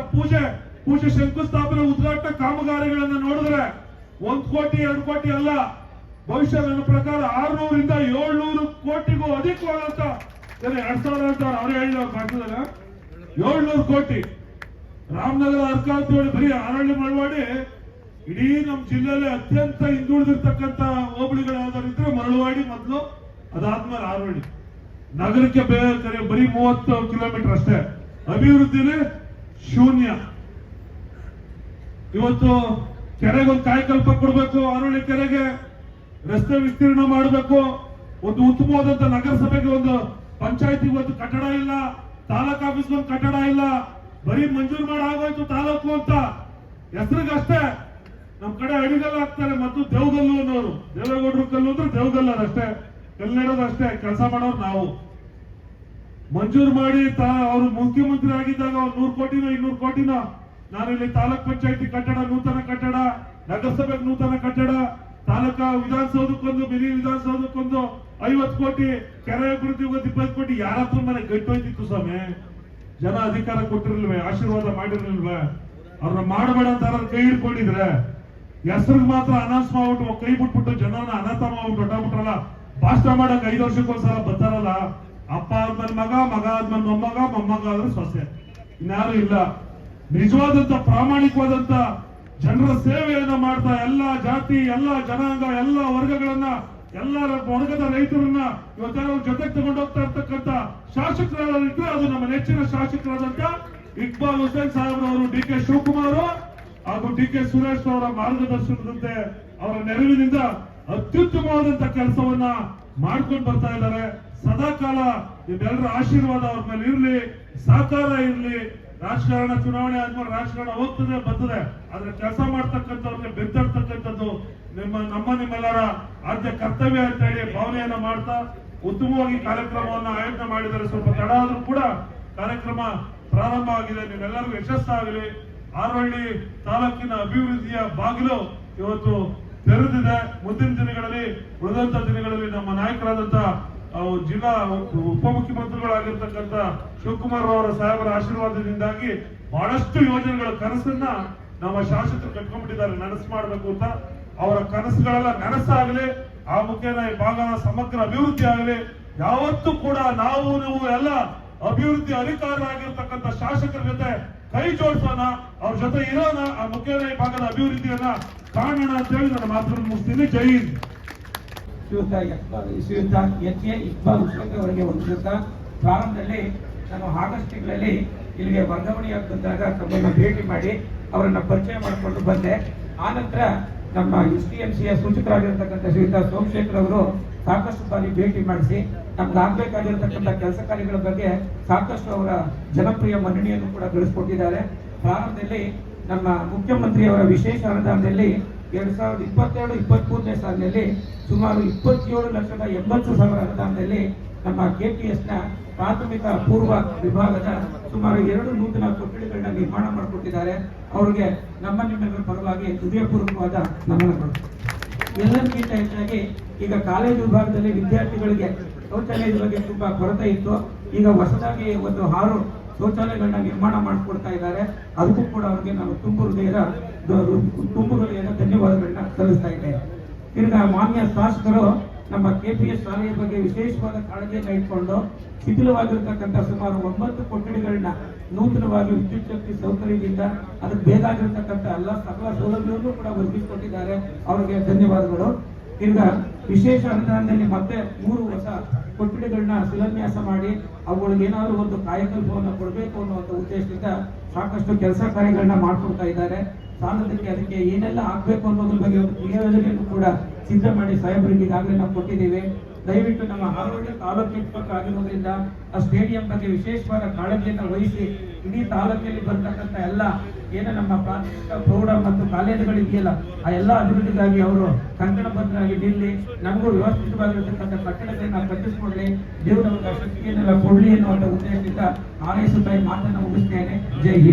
ಪೂಜೆ ಶಂಕುಸ್ಥಾಪನೆ ಉದ್ಘಾಟನಾ ಕಾಮಗಾರಿಗಳನ್ನ ನೋಡಿದ್ರೆ 1 ಕೋಟಿ 2 ಕೋಟಿ ಅಲ್ಲ, ಬಹುಶಃ ನನ್ನ ಪ್ರಕಾರ 600 ರಿಂದ 700 ಕೋಟಿಗೂ ಅಧಿಕವಾದಂತ 2000 ಅಂತ ಅವರೇ ಹೇಳಿದ ಭಾಷಣದಾಗ 700 ಕೋಟಿ. ರಾಮನಗರ ಅರ್ಕಾಂತೇಳಿ ಬರೀ ಆರಳ್ಳಿ ಮಳವಾಡಿ, ಇಡೀ ನಮ್ಮ ಜಿಲ್ಲೆಯಲ್ಲಿ ಅತ್ಯಂತ ಹಿಂದುಳಿದಿರ್ತಕ್ಕಂಥ ಹೋಬಳಿಗಳು ಯಾವ್ದಾರು ಇದ್ರೆ ಮರಳವಾಡಿ ಮೊದಲು, ಅದಾದ್ಮೇಲೆ ಆರಳ್ಳಿ. ನಗರಕ್ಕೆ ಬರೀ 30 ಕಿಲೋಮೀಟರ್ ಅಷ್ಟೇ. ಅಭಿವೃದ್ಧಿಲಿ ಶೂನ್ಯ. ಇವತ್ತು ಕೆರೆಗೊಂದು ಕಾಯಕಲ್ಪ ಕೊಡಬೇಕು, ಆರಳ್ಳಿ ಕೆರೆಗೆ ರಸ್ತೆ ವಿಸ್ತೀರ್ಣ ಮಾಡಬೇಕು, ಒಂದು ಉತ್ತಮವಾದಂತ ನಗರಸಭೆಗೆ ಒಂದು ಪಂಚಾಯತಿಗೆ ಒಂದು ಕಟ್ಟಡ ಇಲ್ಲ, ತಾಲೂಕ್ ಆಫೀಸ್ಗೆ ಒಂದು ಕಟ್ಟಡ ಇಲ್ಲ, ಬರೀ ಮಂಜೂರು ಮಾಡಿ ಆಗೋಯ್ತು ತಾಲೂಕು ಅಂತ ಹೆಸರಿಗಷ್ಟೇ. ನಮ್ ಕಡೆ ಅಡಿಗಲ್ಲು ಹಾಕ್ತಾರೆ ಮತ್ತು ದೇವಗಲ್ಲು ಅನ್ನೋರು, ದೇವೇಗೌಡರು ಕಲ್ಲು ಅಂದ್ರೆ ದೇವಗಲ್ಲರಷ್ಟೇ, ಕಲ್ಲೆಡೋದಷ್ಟೇ ಕೆಲಸ ಮಾಡೋರು ನಾವು. ಮಂಜೂರು ಮಾಡಿ ಅವರು ಮುಖ್ಯಮಂತ್ರಿ ಆಗಿದ್ದಾಗ 100 ಕೋಟಿನೋ 200 ಕೋಟಿನೋ ನಾನು ಇಲ್ಲಿ ತಾಲೂಕ್ ಪಂಚಾಯತಿ ಕಟ್ಟಡ, ನೂತನ ಕಟ್ಟಡ, ನಗರಸಭೆಗೆ ನೂತನ ಕಟ್ಟಡ, ತಾಲೂಕಾ ವಿಧಾನಸೌಧಕ್ಕೊಂದು, ಮಿನಿ ವಿಧಾನಸೌಧಕ್ಕೊಂದು 50 ಕೋಟಿ, ಕೆರೆ ಅಭಿವೃದ್ಧಿ 20 ಕೋಟಿ. ಯಾರತ್ರ ಮನೆ ಗಟ್ಟೋಯ್ತಿತ್ತು ಸ್ವಾಮಿ? ಜನ ಅಧಿಕಾರ ಕೊಟ್ಟಿರ್ಲಿಲ್ವೇ? ಆಶೀರ್ವಾದ ಮಾಡಿರ್ಲಿಲ್ವೇ? ಅವ್ರನ್ನ ಮಾಡಬೇಡ ಅಂತ ಕೈ ಹಿಡ್ಕೊಂಡಿದ್ರೆ ಹೆಸರಿಗೆ ಮಾತ್ರ ಅನೌನ್ಸ್ ಮಾಡ್ಬಿಟ್ಟು ಕೈ ಬಿಟ್ಬಿಟ್ಟು ಜನನ ಅನಾಥ ಮಾಡ್ಬಿಟ್ಟು ಹೊಟ್ಟಾಗ್ಬಿಟ್ರಲ್ಲ. ಭಾಷಣ ಮಾಡಕ್ 5 ವರ್ಷಕ್ಕೊಂದ್ಸಲ ಬರ್ತಾರಲ್ಲ. ಅಪ್ಪ ಆದ್ಮೇಲೆ ಮಗ, ಮಗ ಆದ್ಮೇಲೆ ಮೊಮ್ಮಗ, ಮೊಮ್ಮಗ ಆದ್ರೆ ಸೊಸೆ, ಇನ್ಯಾರು ಇಲ್ಲ. ನಿಜವಾದಂತ ಪ್ರಾಮಾಣಿಕವಾದಂತ ಜನರ ಸೇವೆಯನ್ನ ಮಾಡ್ತಾ ಎಲ್ಲ ಜಾತಿ, ಎಲ್ಲ ಜನಾಂಗ, ಎಲ್ಲ ವರ್ಗಗಳನ್ನ, ಎಲ್ಲ ವರ್ಗದ ರೈತರನ್ನ ಇವತ್ತೆಲ್ಲ ಜೊತೆಗೆ ತಗೊಂಡು ಹೋಗ್ತಾ ಇರ್ತಕ್ಕಂಥ ಶಾಸಕರಾಗಿದ್ರೆ ಅದು ನಮ್ಮ ನೆಚ್ಚಿನ ಶಾಸಕರಾದಂತ ಇಕ್ಬಾಲ್ ಹುಸೇನ್ ಸಾಹೇಬ್ರವರು, DK ಶಿವಕುಮಾರ್ ಹಾಗೂ DK ಸುರೇಶ್ ಅವರ ಮಾರ್ಗದರ್ಶನದಂತೆ ಅವರ ನೆರವಿನಿಂದ ಅತ್ಯುತ್ತಮವಾದಂತ ಕೆಲಸವನ್ನ ಮಾಡ್ಕೊಂಡು ಬರ್ತಾ ಇದ್ದಾರೆ. ಸದಾಕಾಲ ನಿಮ್ಮೆಲ್ಲರ ಆಶೀರ್ವಾದ ಅವ್ರ ಮೇಲೆ ಇರ್ಲಿ, ಸಹಕಾರ ಇರ್ಲಿ. ರಾಜಕಾರಣ ಚುನಾವಣೆ ಆದ್ಮೇಲೆ ರಾಜಕಾರಣ ಹೋಗ್ತದೆ ಬರ್ತದೆ, ಆದ್ರೆ ಕೆಲಸ ಮಾಡ್ತಕ್ಕಂಥವ್ರಿಗೆ ಬೆಂತಡ್ತಕ್ಕಂಥದ್ದು ನಿಮ್ಮೆಲ್ಲರ ಆದ್ಯ ಕರ್ತವ್ಯ ಅಂತ ಹೇಳಿ ಭಾವನೆಯನ್ನ ಮಾಡ್ತಾ ಉತ್ತಮವಾಗಿ ಕಾರ್ಯಕ್ರಮವನ್ನ ಆಯೋಜನೆ ಮಾಡಿದರೆ. ಸ್ವಲ್ಪ ತಡ ಆದ್ರೂ ಕೂಡ ಕಾರ್ಯಕ್ರಮ ಪ್ರಾರಂಭ ಆಗಿದೆ. ನಿಮ್ಮೆಲ್ಲರಿಗೂ ಯಶಸ್ಸಾಗಲಿ. ಹಾರೋಹಳ್ಳಿ ತಾಲೂಕಿನ ಅಭಿವೃದ್ಧಿಯ ಬಾಗಿಲು ಇವತ್ತು ತೆರೆದಿದೆ. ಮುಂದಿನ ದಿನಗಳಲ್ಲಿ, ಉಳಿದಂತ ದಿನಗಳಲ್ಲಿ ನಮ್ಮ ನಾಯಕರಾದಂತ ಜಿಲ್ಲಾ ಉಪಮುಖ್ಯಮಂತ್ರಿಗಳಾಗಿರ್ತಕ್ಕಂಥ ಶಿವಕುಮಾರ್ ಅವರ ಸಾಹೇಬರ ಆಶೀರ್ವಾದದಿಂದಾಗಿ ಬಹಳಷ್ಟು ಯೋಜನೆಗಳ ಕನಸನ್ನ ನಮ್ಮ ಶಾಸಕರು ಕಟ್ಕೊಂಡ್ಬಿಟ್ಟಿದ್ದಾರೆ, ನನಸು ಮಾಡಬೇಕು ಅಂತ. ಅವರ ಕನಸುಗಳೆಲ್ಲ ನನಸಾಗಲಿ, ಆ ಮುಖೇನ ಈ ಭಾಗದ ಸಮಗ್ರ ಅಭಿವೃದ್ಧಿ ಆಗಲಿ. ಯಾವತ್ತೂ ಕೂಡ ನೀವು ಎಲ್ಲ ಅಭಿವೃದ್ಧಿ ಅಧಿಕಾರರಾಗಿರ್ತಕ್ಕಂಥ ಶಾಸಕರ ಜೊತೆ ಕೈ ಜೋಡಿಸೋಣ, ಅವ್ರ ಜೊತೆ ಇರೋಣ, ಆ ಮುಖೇನ ಈ ಭಾಗದ ಅಭಿವೃದ್ಧಿಯನ್ನ ಕಾಣೋಣ ಅಂತ ಹೇಳಿ ನನ್ನ ಮಾತನ್ನು ಮುಗಿಸ್ತೀನಿ. ಜೈ ಹಿಂದ್. ಶ್ರೀಯುತ ಎಚ್ ಎ ಇಕ್ಬಾಲ್ ಹುಸೇನ್ ಅವರಿಗೆ ವಂದಿಸುತ್ತಾ, ಪ್ರಾರಂಭದಲ್ಲಿ ನಾನು ಆಗಸ್ಟ್ ತಿಂಗಳಲ್ಲಿ ಇಲ್ಲಿಗೆ ವರ್ಗಾವಣೆಯಾಗುತ್ತಿದ್ದಾಗ ತಮ್ಮನ್ನು ಭೇಟಿ ಮಾಡಿ ಅವರನ್ನ ಪರಿಚಯ ಮಾಡಿಕೊಂಡು ಬಂದೆ. ಆನಂತರ ನಮ್ಮ STMCಯ ಸೂಚಕರಾಗಿರ್ತಕ್ಕಂಥ ಶ್ರೀಯುತ ಸೋಮಶೇಖರ್ ಅವರು ಸಾಕಷ್ಟು ಬಾರಿ ಭೇಟಿ ಮಾಡಿಸಿ ನಮ್ಗೆ ಆಗ್ಬೇಕಾಗಿರ್ತಕ್ಕಂಥ ಕೆಲಸ ಕಾರ್ಯಗಳ ಬಗ್ಗೆ ಸಾಕಷ್ಟು ಅವರ ಜನಪ್ರಿಯ ಮನ್ನಣೆಯನ್ನು ಕೂಡ ಗಳಿಸಿಕೊಟ್ಟಿದ್ದಾರೆ. ಪ್ರಾರಂಭದಲ್ಲಿ ನಮ್ಮ ಮುಖ್ಯಮಂತ್ರಿಯವರ ವಿಶೇಷ ಅನುದಾನದಲ್ಲಿ 2022-23ನೇ ಸಾಲಿನಲ್ಲಿ ಸುಮಾರು 27,80,000 ಅನುದಾನದಲ್ಲಿ ನಮ್ಮ KPSನ ಪ್ರಾಥಮಿಕ ಪೂರ್ವ ವಿಭಾಗದ ಸುಮಾರು 2 ನೂತನ ಕೊಠಡಿಗಳನ್ನ ನಿರ್ಮಾಣ ಮಾಡಿಕೊಟ್ಟಿದ್ದಾರೆ. ಅವರಿಗೆ ನಿಮ್ಮೆಲ್ಲರ ಪರವಾಗಿ ಹೃದಯಪೂರ್ವಕವಾದ ನಮನಗಳು. ಎಲ್ಲಕ್ಕಿಂತ ಹೆಚ್ಚಾಗಿ ಈಗ ಕಾಲೇಜು ವಿಭಾಗದಲ್ಲಿ ವಿದ್ಯಾರ್ಥಿಗಳಿಗೆ ಶೌಚಾಲಯದ ಬಗ್ಗೆ ತುಂಬಾ ಕೊರತೆ ಇತ್ತು. ಈಗ ಹೊಸದಾಗಿ ಒಂದು 6 ಶೌಚಾಲಯಗಳನ್ನ ನಿರ್ಮಾಣ ಮಾಡಿಕೊಡ್ತಾ ಇದ್ದಾರೆ. ಅದಕ್ಕೂ ಕೂಡ ಅವರಿಗೆ ನಾನು ತುಂಬು ಹೃದಯದ ಧನ್ಯವಾದಗಳನ್ನ ಸಲ್ಲಿಸ್ತಾ ಇದ್ದೇನೆ. ಈಗ ಮಾನ್ಯ ಶಾಸಕರು ನಮ್ಮ KPS ಶಾಲೆಯ ಬಗ್ಗೆ ವಿಶೇಷವಾದ ಕಾಳಜಿಯನ್ನು ಇಟ್ಕೊಂಡು ಶಿಥಿಲವಾಗಿರ್ತಕ್ಕಂಥ ಸುಮಾರು 9 ಕೊಠಡಿಗಳನ್ನ ನೂತನವಾಗಿ ವಿದ್ಯುತ್ ಶಕ್ತಿ ಸೌಕರ್ಯದಿಂದ ಅದಕ್ಕೆ ಬೇಕಾಗಿರ್ತಕ್ಕಂಥ ಎಲ್ಲ ಸಕಲ ಸೌಲಭ್ಯವನ್ನು ಕೂಡ ಒದಗಿಸಿಕೊಟ್ಟಿದ್ದಾರೆ. ಅವರಿಗೆ ಧನ್ಯವಾದಗಳು. ಈಗ ವಿಶೇಷ ಅನುದಾನದಲ್ಲಿ ಮತ್ತೆ 3 ಹೊಸ ಕೊಠಡಿಗಳನ್ನ ಶಿಲಾನ್ಯಾಸ ಮಾಡಿ ಅವುಗಳಿಗೆ ಏನಾದರೂ ಒಂದು ಕಾಯಕಲ್ಪವನ್ನು ಕೊಡಬೇಕು ಅನ್ನುವಂಥ ಉದ್ದೇಶದಿಂದ ಸಾಕಷ್ಟು ಕೆಲಸ ಕಾರ್ಯಗಳನ್ನ ಮಾಡ್ಕೊಡ್ತಾ ಇದ್ದಾರೆ. ಸಾಲದಕ್ಕೆ ಅದಕ್ಕೆ ಏನೆಲ್ಲ ಆಗ್ಬೇಕು ಅನ್ನೋದ್ರ ಬಗ್ಗೆ ಒಂದು ಕ್ರಿಯಾಯೋಜನೆಯನ್ನು ಕೂಡ ಸಿದ್ಧ ಮಾಡಿ ಸಾಹೇಬರಿಗೆ ಈಗಾಗಲೇ ನಾವು ಕೊಟ್ಟಿದ್ದೇವೆ. ದಯವಿಟ್ಟು ನಮ್ಮ ಹಾರೋಹಳ್ಳಿ ತಾಲೂಕಿನ ಪಕ್ಕ ಆಗಿರೋದ್ರಿಂದ ಆ ಸ್ಟೇಡಿಯಂ ಬಗ್ಗೆ ವಿಶೇಷವಾದ ಕಾಳಜಿಯನ್ನು ವಹಿಸಿ ಇಡೀ ತಾಲೂಕಿನಲ್ಲಿ ಬರ್ತಕ್ಕಂಥ ಎಲ್ಲ ಏನು ನಮ್ಮ ಪ್ರಾಥಮಿಕ ಪ್ರೌಢ ಮತ್ತು ಕಾಲೇಜುಗಳಿದೆಯಲ್ಲ ಆ ಎಲ್ಲ ಅಭಿವೃದ್ಧಿಗಾಗಿ ಅವರು ಕಂಕಣಬದ್ಧರಾಗಿ ನಿಲ್ಲಿ ನಮಗೂ ವ್ಯವಸ್ಥಿತವಾಗಿರ್ತಕ್ಕಂಥ ಕಟ್ಟಡಗಳನ್ನ ಕಟ್ಟಿಸಿಕೊಡ್ಲಿ, ದೇವರು ನಮಗೆ ಶಕ್ತಿಯನ್ನೆಲ್ಲ ಕೊಡ್ಲಿ ಅನ್ನುವಂಥ ಉದ್ದೇಶದಿಂದ ಹಾರೈಸುತ್ತಾ ಈ ಮಾತನ್ನು ಮುಗಿಸ್ತೇನೆ. ಜೈ ಹಿಂದ್.